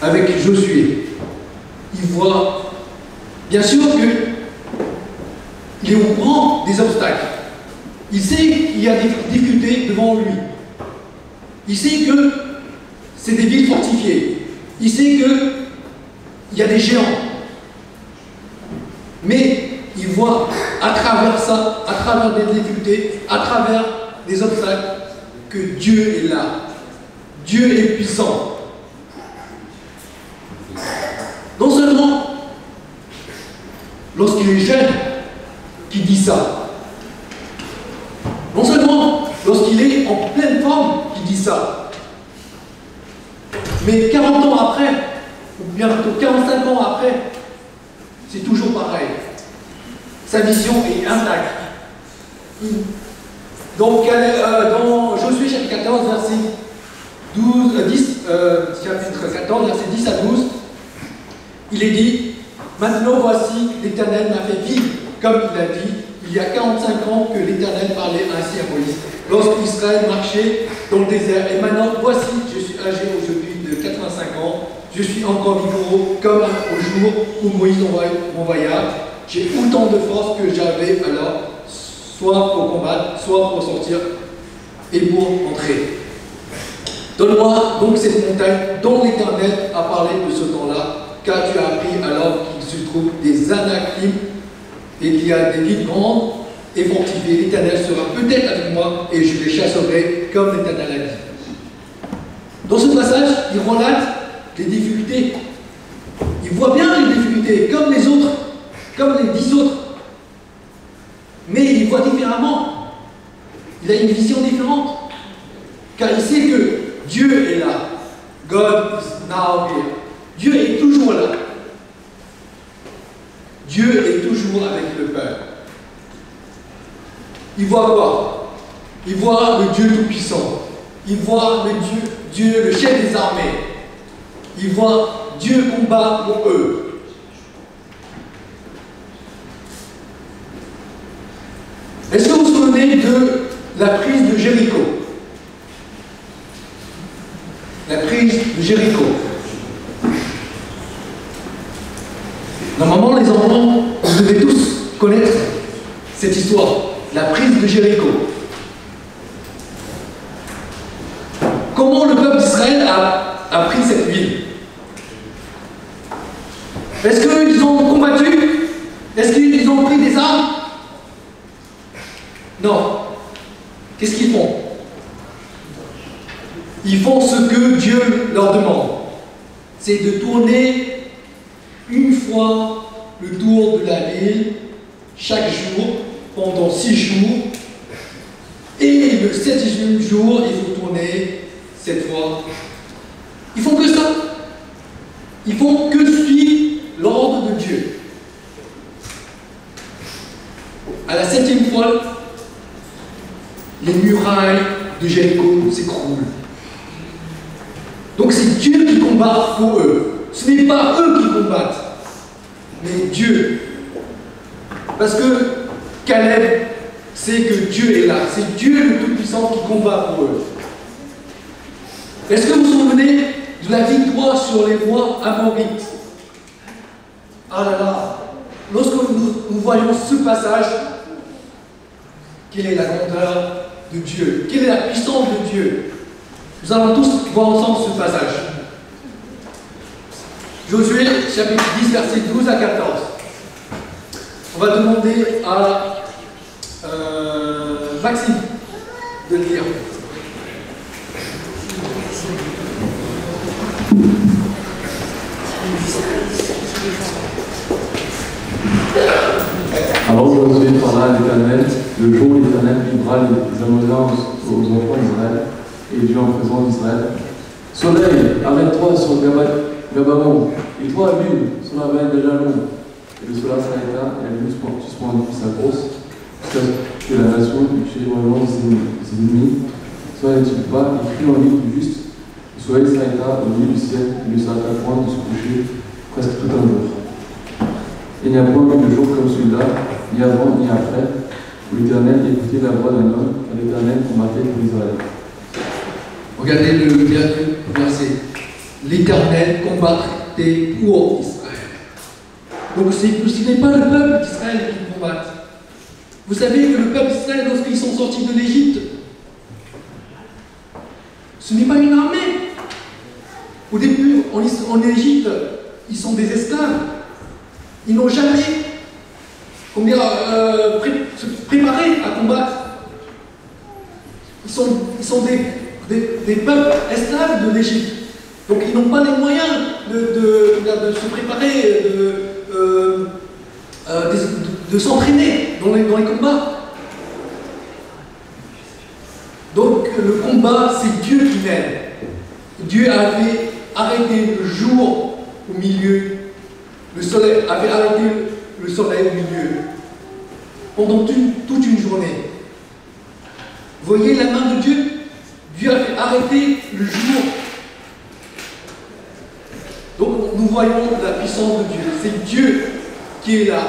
avec Josué? Il voit, bien sûr, qu'il est au courant des obstacles. Il sait qu'il y a des difficultés devant lui. Il sait que c'est des villes fortifiées. Il sait qu'il y a des géants. Mais il voit à travers ça, à travers des difficultés, à travers des obstacles, que Dieu est là. Dieu est puissant. Non seulement lorsqu'il est jeune, qu'il dit ça. Non seulement lorsqu'il est en pleine forme, qu'il dit ça. Mais 40 ans après, ou bientôt 45 ans après, c'est toujours pareil. Sa vision est intacte. Donc, dans Josué chapitre 14, verset 10 à 12, il est dit, maintenant voici, l'Éternel m'a fait vivre, comme il a dit, il y a 45 ans que l'Éternel parlait ainsi à Moïse, lorsqu'Israël marchait dans le désert. Et maintenant, voici, je suis âgé aujourd'hui de 85 ans, je suis encore vigoureux comme au jour où Moïse m'envoya. J'ai autant de force que j'avais alors, soit pour combattre, soit pour sortir et pour entrer. Donne-moi donc cette montagne dont l'Éternel a parlé de ce temps-là, car tu as appris alors qu'il se trouve des Anakim et qu'il y a des villes grandes et fortifiées. L'Éternel sera peut-être avec moi et je les chasserai comme l'Éternel a dit. Dans ce passage, il relate les difficultés. Il voit bien les difficultés, comme les autres, comme les 10 autres. Mais il voit différemment. Il a une vision différente. Car il sait que Dieu est là. God is now here. Dieu est toujours là. Dieu est toujours avec le peuple. Il voit quoi? Il voit le Dieu Tout-Puissant. Il voit le Dieu, le chef des armées. Il voit Dieu combat pour eux. Est-ce que vous vous souvenez de la prise de Jéricho? La prise de Jéricho. Normalement, les enfants, vous devez tous connaître cette histoire. La prise de Jéricho. Comment le peuple d'Israël a pris cette ville? Est-ce qu'ils ont combattu? Est-ce qu'ils ont pris des armes? Non. Qu'est-ce qu'ils font? Ils font ce que Dieu leur demande. C'est de tourner une fois le tour de la ville, chaque jour, pendant 6 jours. Et le 7e jour, il faut tourner 7 fois. Ils font que ça. Ils font que suivre l'ordre de Dieu. À la 7e fois, les murailles de Jéricho s'écroulent. Donc c'est Dieu qui combat pour eux. Ce n'est pas eux qui combattent, mais Dieu. Parce que Caleb sait que Dieu est là. C'est Dieu le Tout-Puissant qui combat pour eux. Est-ce que vous vous souvenez de la victoire sur les rois amorites? Ah là là, lorsque nous voyons ce passage, quelle est la grandeur de Dieu? Quelle est la puissance de Dieu? Nous allons tous voir ensemble ce passage. Josué, chapitre 10, versets 12 à 14. On va demander à Maxime de le lire. Alors Josué parla à l'Éternel, le jour où l'Éternel livrera les Amoréens aux enfants d'Israël, et Dieu en présence d'Israël. Soleil, arrête-toi sur Gabaron, et toi, lune, sur la vallée de Jalon. Et le soleil s'arrêta, et la lune suspendit sa course, jusqu'à ce que la nation tue vraiment ses ennemis. Soit n'est-il pas écrit en livre du juste, le soleil s'arrêta au milieu du ciel, il ne s'arrêta point de se coucher presque tout un jour. Il n'y a point eu de jour comme celui-là, ni avant ni après, où l'Éternel écoutait la voix d'un homme, car l'Éternel combattait pour Israël. Regardez le verset. L'Éternel combattait pour Israël. Donc ce n'est pas le peuple d'Israël qui combat. Vous savez que le peuple d'Israël, lorsqu'ils sont sortis de l'Égypte, ce n'est pas une armée. Au début, en Égypte, ils sont des esclaves. Ils n'ont jamais préparé à combattre. Ils sont des peuples esclaves de l'Égypte. Donc ils n'ont pas les moyens de se préparer, de s'entraîner dans les combats. Donc le combat, c'est Dieu qui mène. Dieu avait arrêté le jour au milieu, le soleil avait arrêté le soleil au milieu, pendant toute une journée. Vous voyez la main de Dieu? Dieu a fait arrêter le jour. Donc nous voyons la puissance de Dieu. C'est Dieu qui est là.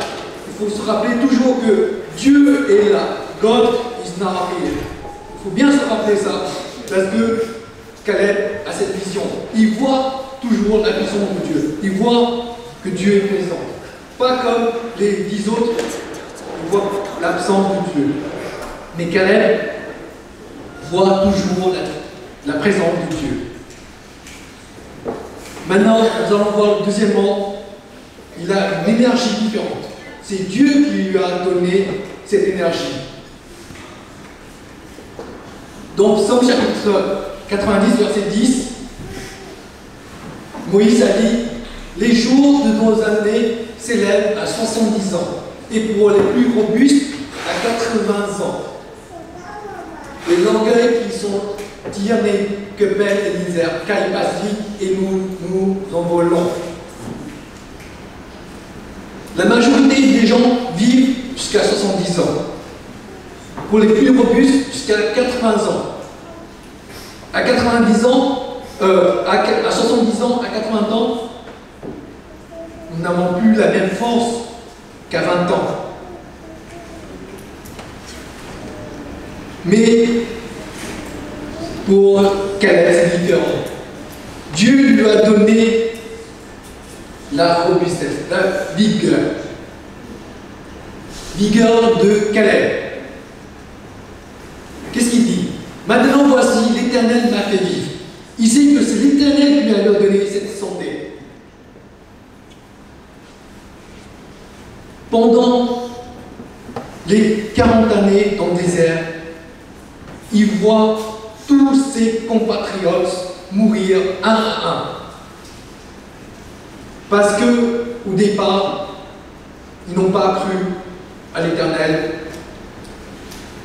Il faut se rappeler toujours que Dieu est là. God is now here. Il faut bien se rappeler ça, parce que Caleb a cette vision. Il voit toujours la puissance de Dieu. Il voit que Dieu est présent. Pas comme les 10 autres, il voit l'absence de Dieu. Mais Caleb voit toujours la présence de Dieu. Maintenant, nous allons voir deuxièmement, il a une énergie différente. C'est Dieu qui lui a donné cette énergie. Donc, Psaume chapitre 90, verset 10, Moïse a dit « Les jours de nos années s'élèvent à 70 ans, et pour les plus robustes, à 80 ans. Les orgueils qui sont tyrannés, que peine et misère, qu'elle passe vite, et nous envolons. » La majorité des gens vivent jusqu'à 70 ans. Pour les plus robustes, jusqu'à 80 ans. À 90 ans, à 70 ans, à 80 ans, nous n'avons plus la même force qu'à 20 ans. Mais pour Caleb, c'est différent. Dieu lui a donné la robustesse, la vigueur. Vigueur de Caleb. Qu'est-ce qu'il dit? Maintenant voici, l'Éternel m'a fait vivre. Il sait que c'est l'Éternel qui lui a donné cette santé. Pendant les 40 années dans le désert, il voit tous ses compatriotes mourir un à un. Parce que, au départ, ils n'ont pas cru à l'Éternel.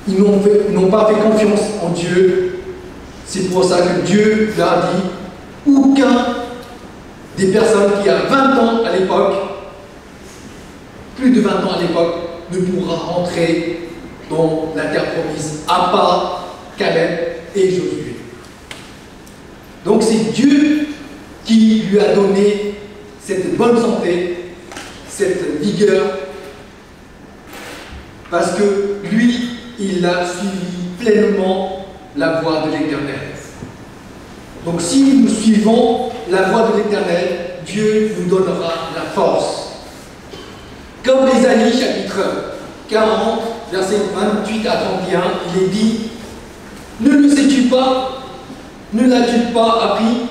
Ils n'ont pas fait confiance en Dieu. C'est pour ça que Dieu leur a dit, aucun des personnes qui a 20 ans à l'époque, plus de 20 ans à l'époque, ne pourra rentrer dans la terre promise, à part Caleb et Josué. Donc c'est Dieu qui lui a donné cette bonne santé, cette vigueur, parce que lui, il a suivi pleinement la voie de l'Éternel. Donc si nous suivons la voie de l'Éternel, Dieu nous donnera la force. Comme Ésaïe chapitre 40, versets 28 à 31, il est dit « Ne le sais-tu pas? Ne l'as-tu pas appris?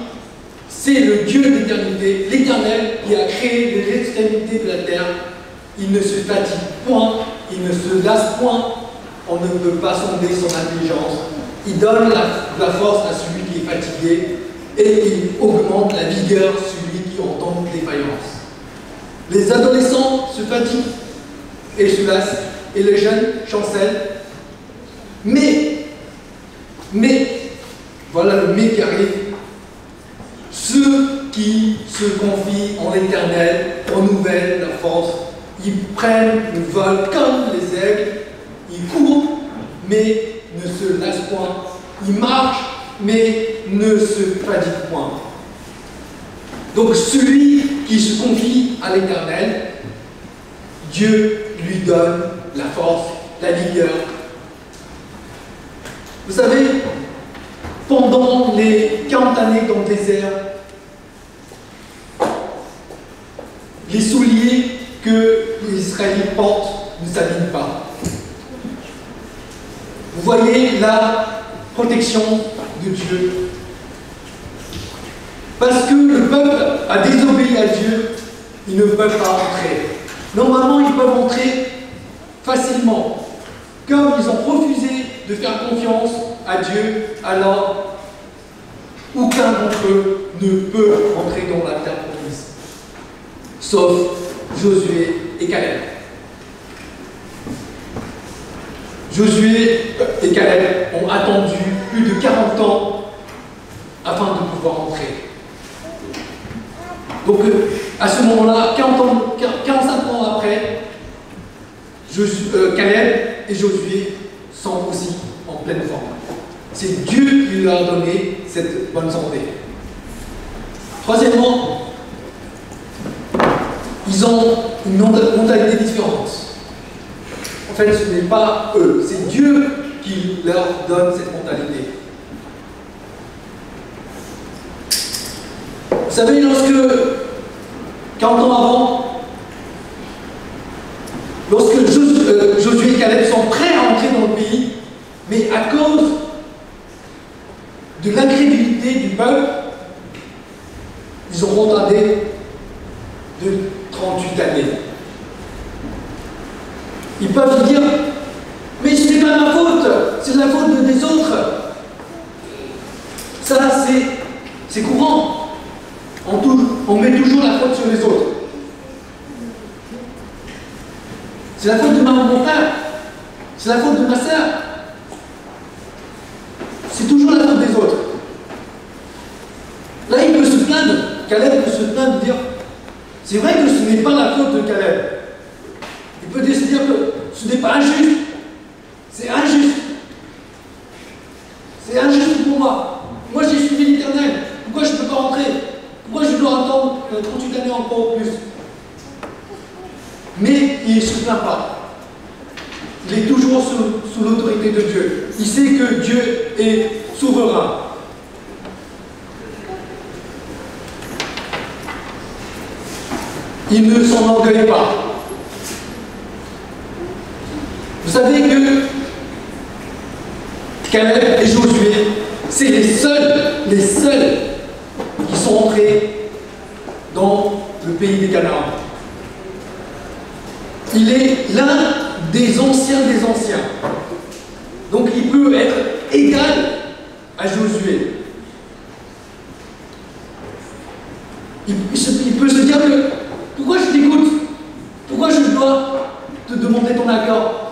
C'est le Dieu d'éternité, l'Éternel qui a créé les extrémités de la terre. Il ne se fatigue point, il ne se lasse point. On ne peut pas sonder son intelligence. Il donne la force à celui qui est fatigué et il augmente la vigueur à celui qui en tombe défaillance. Les adolescents se fatiguent et se lassent et les jeunes chancellent. Mais, voilà le mais qui arrive. Ceux qui se confient en l'Éternel renouvellent la force. Ils prennent le vol comme les aigles. il court, mais ne se lasse point. Il marche, mais ne se fatigue point. Donc celui qui se confie à l'Éternel, Dieu lui donne la force, la vigueur. Vous savez, pendant les 40 années dans le désert, les souliers que les Israélites portent ne s'abîment pas. Vous voyez la protection de Dieu. Parce que le peuple a désobéi à Dieu, ils ne peuvent pas entrer. Normalement, ils peuvent entrer facilement. Comme ils ont refusé de faire confiance à Dieu, alors aucun d'entre eux ne peut entrer dans la terre promise. Sauf Josué et Caleb. Josué et Caleb ont attendu plus de 40 ans afin de pouvoir entrer. Donc à ce moment-là, 45 ans après, Caleb et Josué sont aussi en pleine forme. C'est Dieu qui leur a donné cette bonne santé. Troisièmement, ils ont une mentalité différente. En fait, ce n'est pas eux, c'est Dieu qui leur donne cette mentalité. Vous savez, lorsque, 40 ans avant, lorsque Josué et Caleb sont prêts à entrer dans le pays, mais à cause de l'incrédulité du peuple, ils ont retardé de 38 années. Ils peuvent dire, mais ce n'est pas ma faute, c'est la faute des autres. Ça, c'est courant. On met toujours la faute sur les autres. C'est la faute de mon frère. C'est la faute de ma sœur. C'est toujours la faute des autres. Là, il peut se plaindre. Caleb peut se plaindre de dire, c'est vrai que ce n'est pas la faute de Caleb. Il peut se dire que ce n'est pas injuste. C'est injuste. C'est injuste pour moi. Moi, j'ai suivi l'Éternel. Pourquoi je ne peux pas rentrer? Pourquoi je dois attendre 38 années encore plus? Mais il ne se plaint pas. Il est toujours sous l'autorité de Dieu. Il sait que Dieu est souverain. Il ne s'enorgueille pas. Vous savez que Caleb et Josué, c'est les seuls qui sont entrés dans le pays des Canaan. Il est l'un des anciens. Donc il peut être égal à Josué. Il peut se dire que pourquoi je t'écoute? Pourquoi je dois te demander ton accord?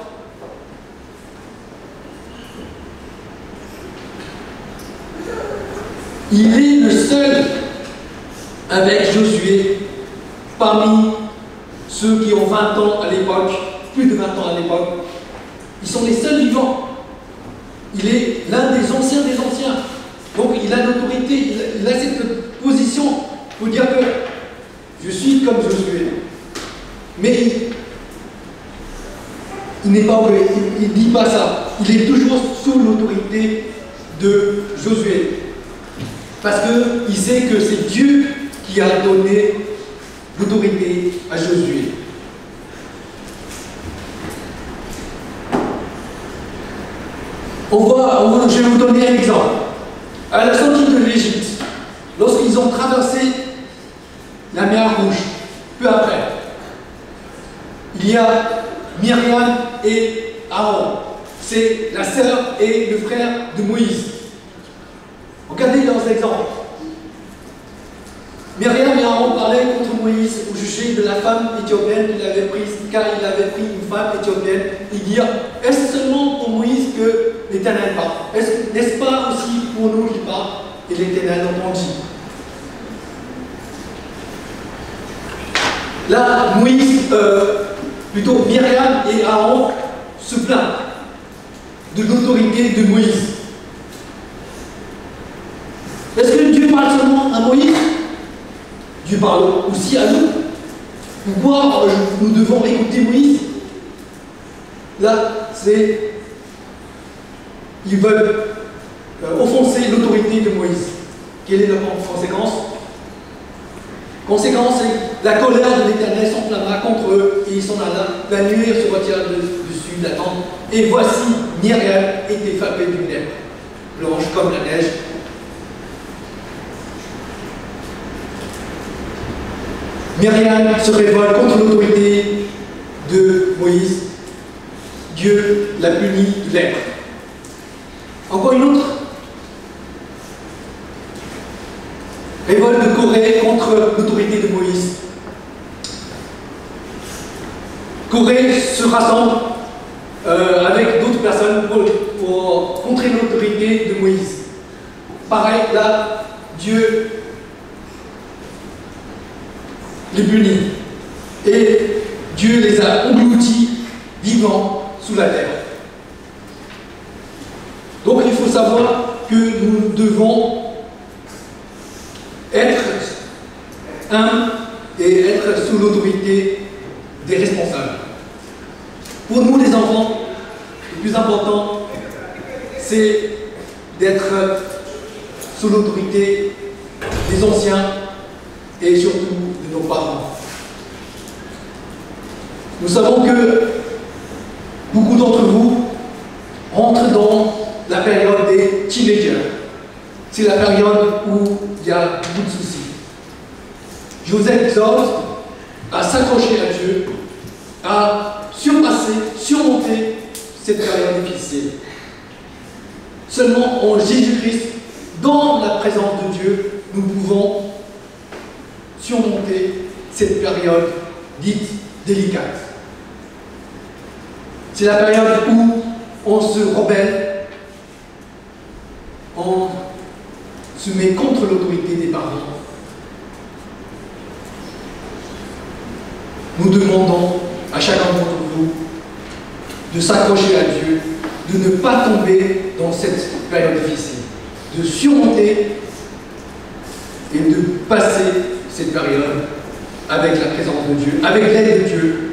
Il est le seul avec Josué parmi ceux qui ont 20 ans à l'époque, plus de 20 ans à l'époque. Ils sont les seuls vivants. Il est l'un des anciens. Donc il a l'autorité, il a cette position pour dire que je suis comme Josué. Mais il n'est pas vrai, il ne dit pas ça. Il est toujours sous l'autorité de Josué. Parce qu'il sait que c'est Dieu qui a donné l'autorité à Josué. Je vais vous donner un exemple. À la sortie de l'Égypte, lorsqu'ils ont traversé la mer Rouge, peu après, il y a Myriam et Aaron. C'est la sœur et le frère de Moïse. Regardez leurs exemples. Myriam et Aaron parlaient contre Moïse au sujet de la femme éthiopienne qu'il avait prise, car il avait pris une femme éthiopienne. Ils dirent, est-ce seulement pour Moïse que l'Éternel parle? N'est-ce pas aussi pour nous qu'il parle? Et l'Éternel entendit. Là, Myriam et Aaron se plaignent. de l'autorité de Moïse. Est-ce que Dieu parle seulement à Moïse? Dieu parle aussi à nous. Pourquoi nous devons écouter Moïse? Là, ils veulent offenser l'autorité de Moïse. Quelle est la conséquence? Conséquence, c'est la colère de l'Éternel s'enflamma contre eux et ils s'en alla. La nuée se retira dessus de la tente. Et voici, Myriam était frappée d'une lèpre, blanche comme la neige. Myriam se révolte contre l'autorité de Moïse. Dieu l'a punie de lèpre. Encore une autre. Révolte de Corée contre l'autorité de Moïse. Corée se rassemble avec d'autres personnes pour contrer l'autorité de Moïse. Pareil, là, Dieu les punit. Et Dieu les a engloutis vivants sous la terre. Donc il faut savoir que nous devons être humbles et être sous l'autorité des responsables. Pour nous les enfants, le plus important, c'est d'être sous l'autorité des anciens et surtout de nos parents. Nous savons que beaucoup d'entre vous rentrent dans la période des teenagers. C'est la période où il y a beaucoup de soucis. Je vous exhorte à s'accrocher à Dieu, à surmonter cette période difficile. Seulement en Jésus-Christ, dans la présence de Dieu, nous pouvons surmonter cette période dite délicate. C'est la période où on se rebelle, on se met contre l'autorité des parents. Nous demandons à chacun d'entre vous de s'accrocher à Dieu, de ne pas tomber dans cette période difficile, de surmonter et de passer cette période avec la présence de Dieu, avec l'aide de Dieu.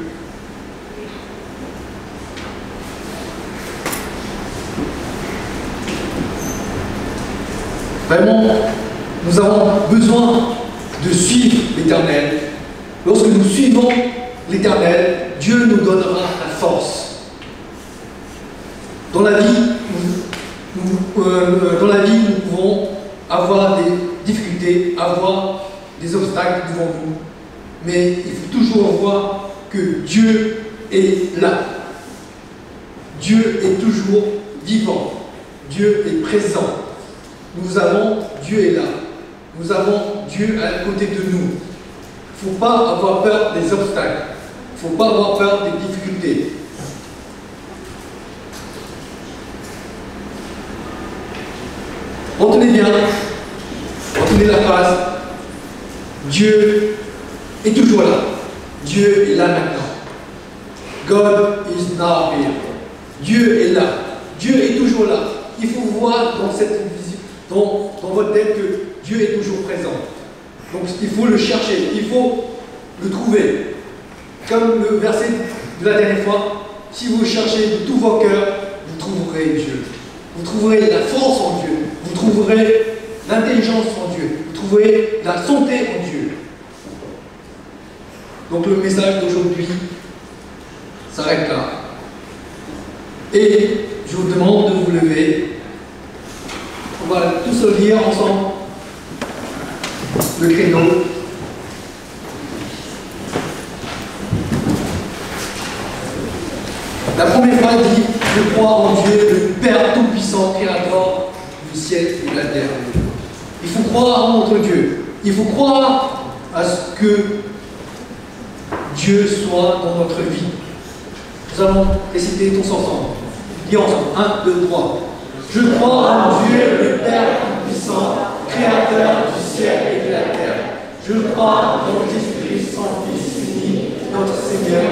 Vraiment, nous avons besoin de suivre l'Éternel. Lorsque nous suivons l'Éternel, Dieu nous donnera la force. Dans la vie, nous pouvons avoir des difficultés, avoir des obstacles devant nous. Mais il faut toujours voir que Dieu est là. Dieu est toujours vivant. Dieu est présent. Dieu est là. Nous avons Dieu à côté de nous. Il ne faut pas avoir peur des obstacles. Il ne faut pas avoir peur des difficultés. Retenez bien, retenez la phrase. Dieu est toujours là. Dieu est là maintenant. God is now here. Dieu est là. Dieu est toujours là. Il faut voir dans cette vision, dans votre tête que Dieu est toujours présent. Donc il faut le chercher, il faut le trouver. Comme le verset de la dernière fois, si vous cherchez de tous vos cœurs, vous trouverez Dieu. Vous trouverez la force en Dieu. Vous trouverez l'intelligence en Dieu. Vous trouverez la santé en Dieu. Donc le message d'aujourd'hui s'arrête là. Et je vous demande de vous lever. On va tous le lire ensemble. Le créneau. La première phrase dit: je crois en Dieu, le Père Tout-Puissant, Créateur du ciel et de la terre. Il faut croire en notre Dieu. Il faut croire à ce que Dieu soit dans notre vie. Nous allons réciter tous ensemble. Dis ensemble. 1, 2, 3. Je crois en Dieu, le Père Tout-Puissant, Créateur du ciel et de la terre. Je crois en Jésus-Christ, son Fils unique, notre Seigneur,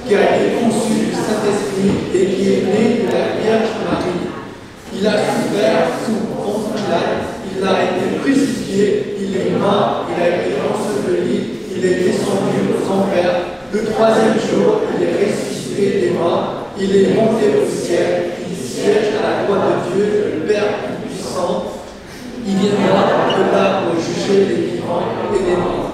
qui a été conçu du Saint-Esprit et qui est né de la Vierge Marie, il a souffert sous Ponce Pilate, il a été crucifié, il est mort, il a été enseveli, il est descendu aux enfers. Le troisième jour, il est ressuscité des morts, il est monté au ciel, il siège à la droite de Dieu, le Père Tout-Puissant. Il viendra de là pour juger les vivants et les morts.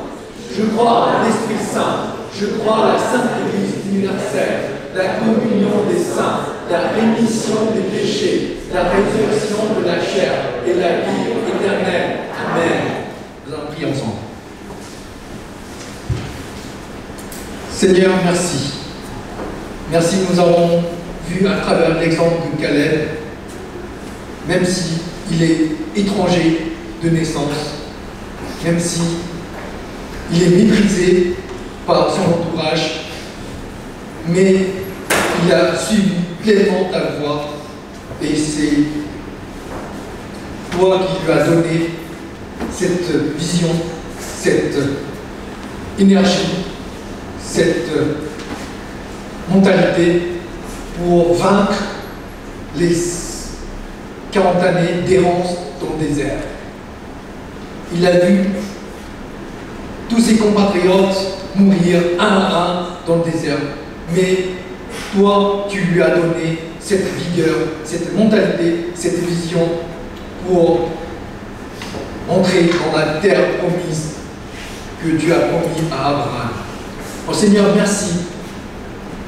Je crois en l'Esprit Saint, je crois à la Sainte Église universelle, la communion des saints, la rémission des péchés, la résurrection de la chair et la vie éternelle. Amen. Nous allons prier ensemble. Seigneur, merci. Merci, nous avons vu à travers l'exemple de Caleb, même si il est étranger de naissance, même si il est méprisé par son entourage, mais il a suivi pleinement ta voie et c'est toi qui lui as donné cette vision, cette énergie, cette mentalité pour vaincre les 40 années d'errance dans le désert. Il a vu tous ses compatriotes mourir un à un dans le désert. Mais toi, tu lui as donné cette vigueur, cette mentalité, cette vision pour entrer dans la terre promise que tu as promis à Abraham. Oh Seigneur, merci.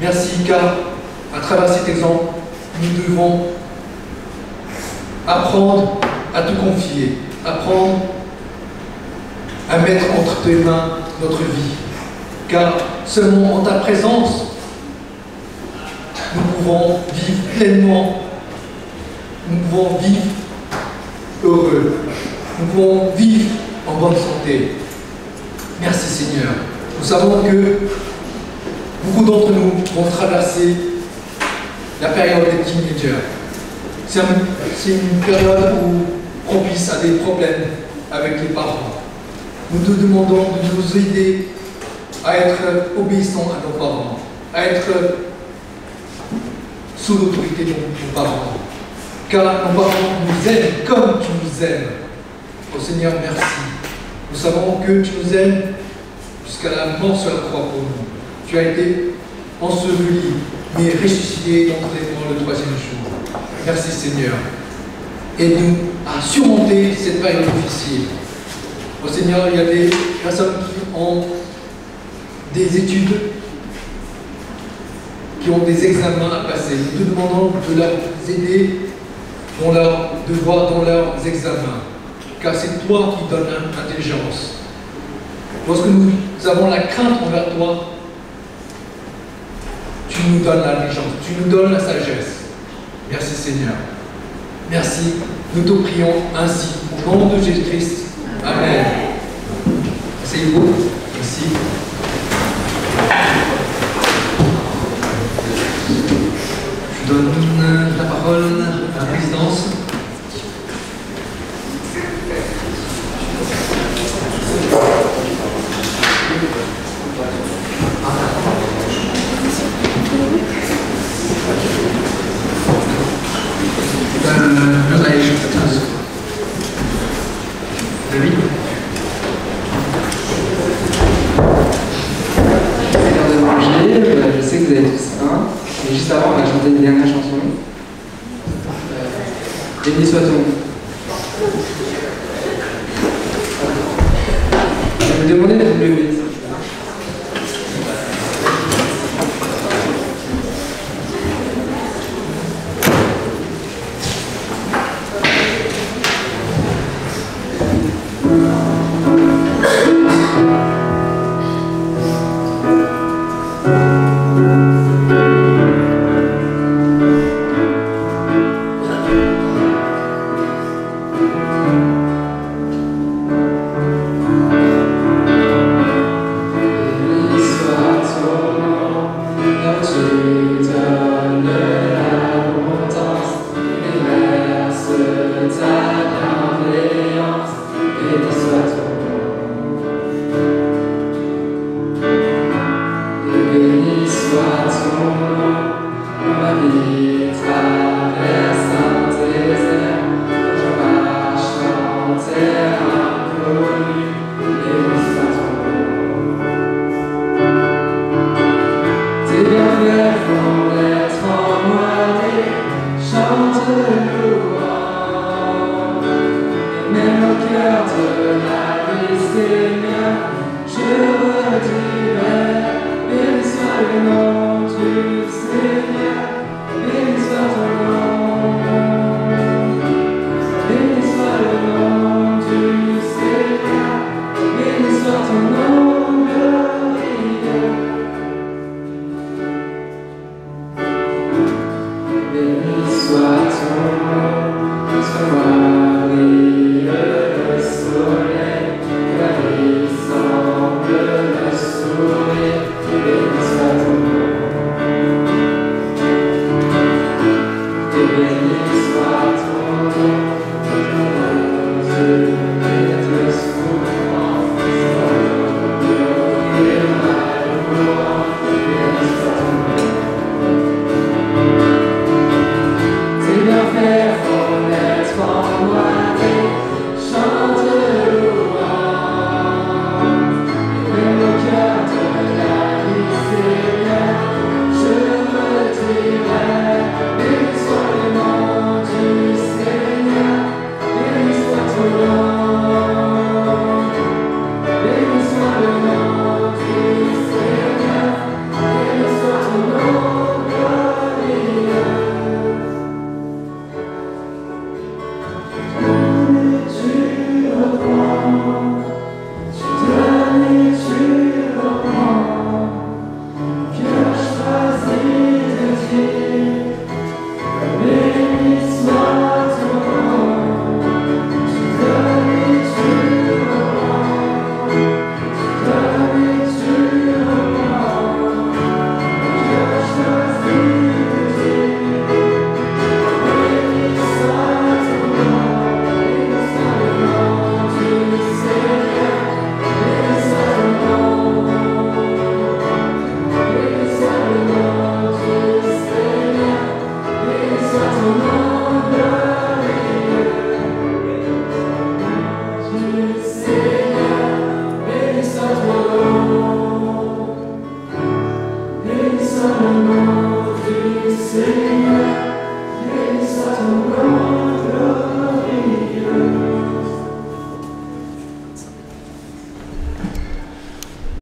Merci car à travers cet exemple, nous devons apprendre à te confier, apprendre à mettre entre tes mains notre vie. Car seulement en ta présence, nous pouvons vivre pleinement, nous pouvons vivre heureux, nous pouvons vivre en bonne santé. Merci Seigneur. Nous savons que beaucoup d'entre nous vont traverser la période des teenagers. C'est une période où propice à des problèmes avec les parents. Nous te demandons de nous aider à être obéissants à nos parents, à être sous l'autorité de nos parents. Car nos parents nous aiment comme tu nous aimes. Oh Seigneur, merci. Nous savons que tu nous aimes jusqu'à la mort sur la croix pour nous. Tu as été enseveli, mais ressuscité dans le troisième jour. Merci Seigneur. Aide-nous à surmonter cette période difficile. Oh Seigneur, il y a des personnes qui ont des études, qui ont des examens à passer. Nous te demandons de les aider dans leurs devoirs, dans leurs examens. Car c'est toi qui donnes l'intelligence. Lorsque nous avons la crainte envers toi, tu nous donnes l'intelligence, tu nous donnes la sagesse. Merci Seigneur. Merci. Nous te prions ainsi. Au nom de Jésus-Christ. Amen. Asseyez-vous. Merci. Je donne la parole à la présidence. Je sais que vous avez tous faim, mais juste avant, on va chanter une dernière chanson. Béni soit-on. Je vais vous demander de vous lever. soit le nom du Seigneur, qu'il soit ton grand gloire.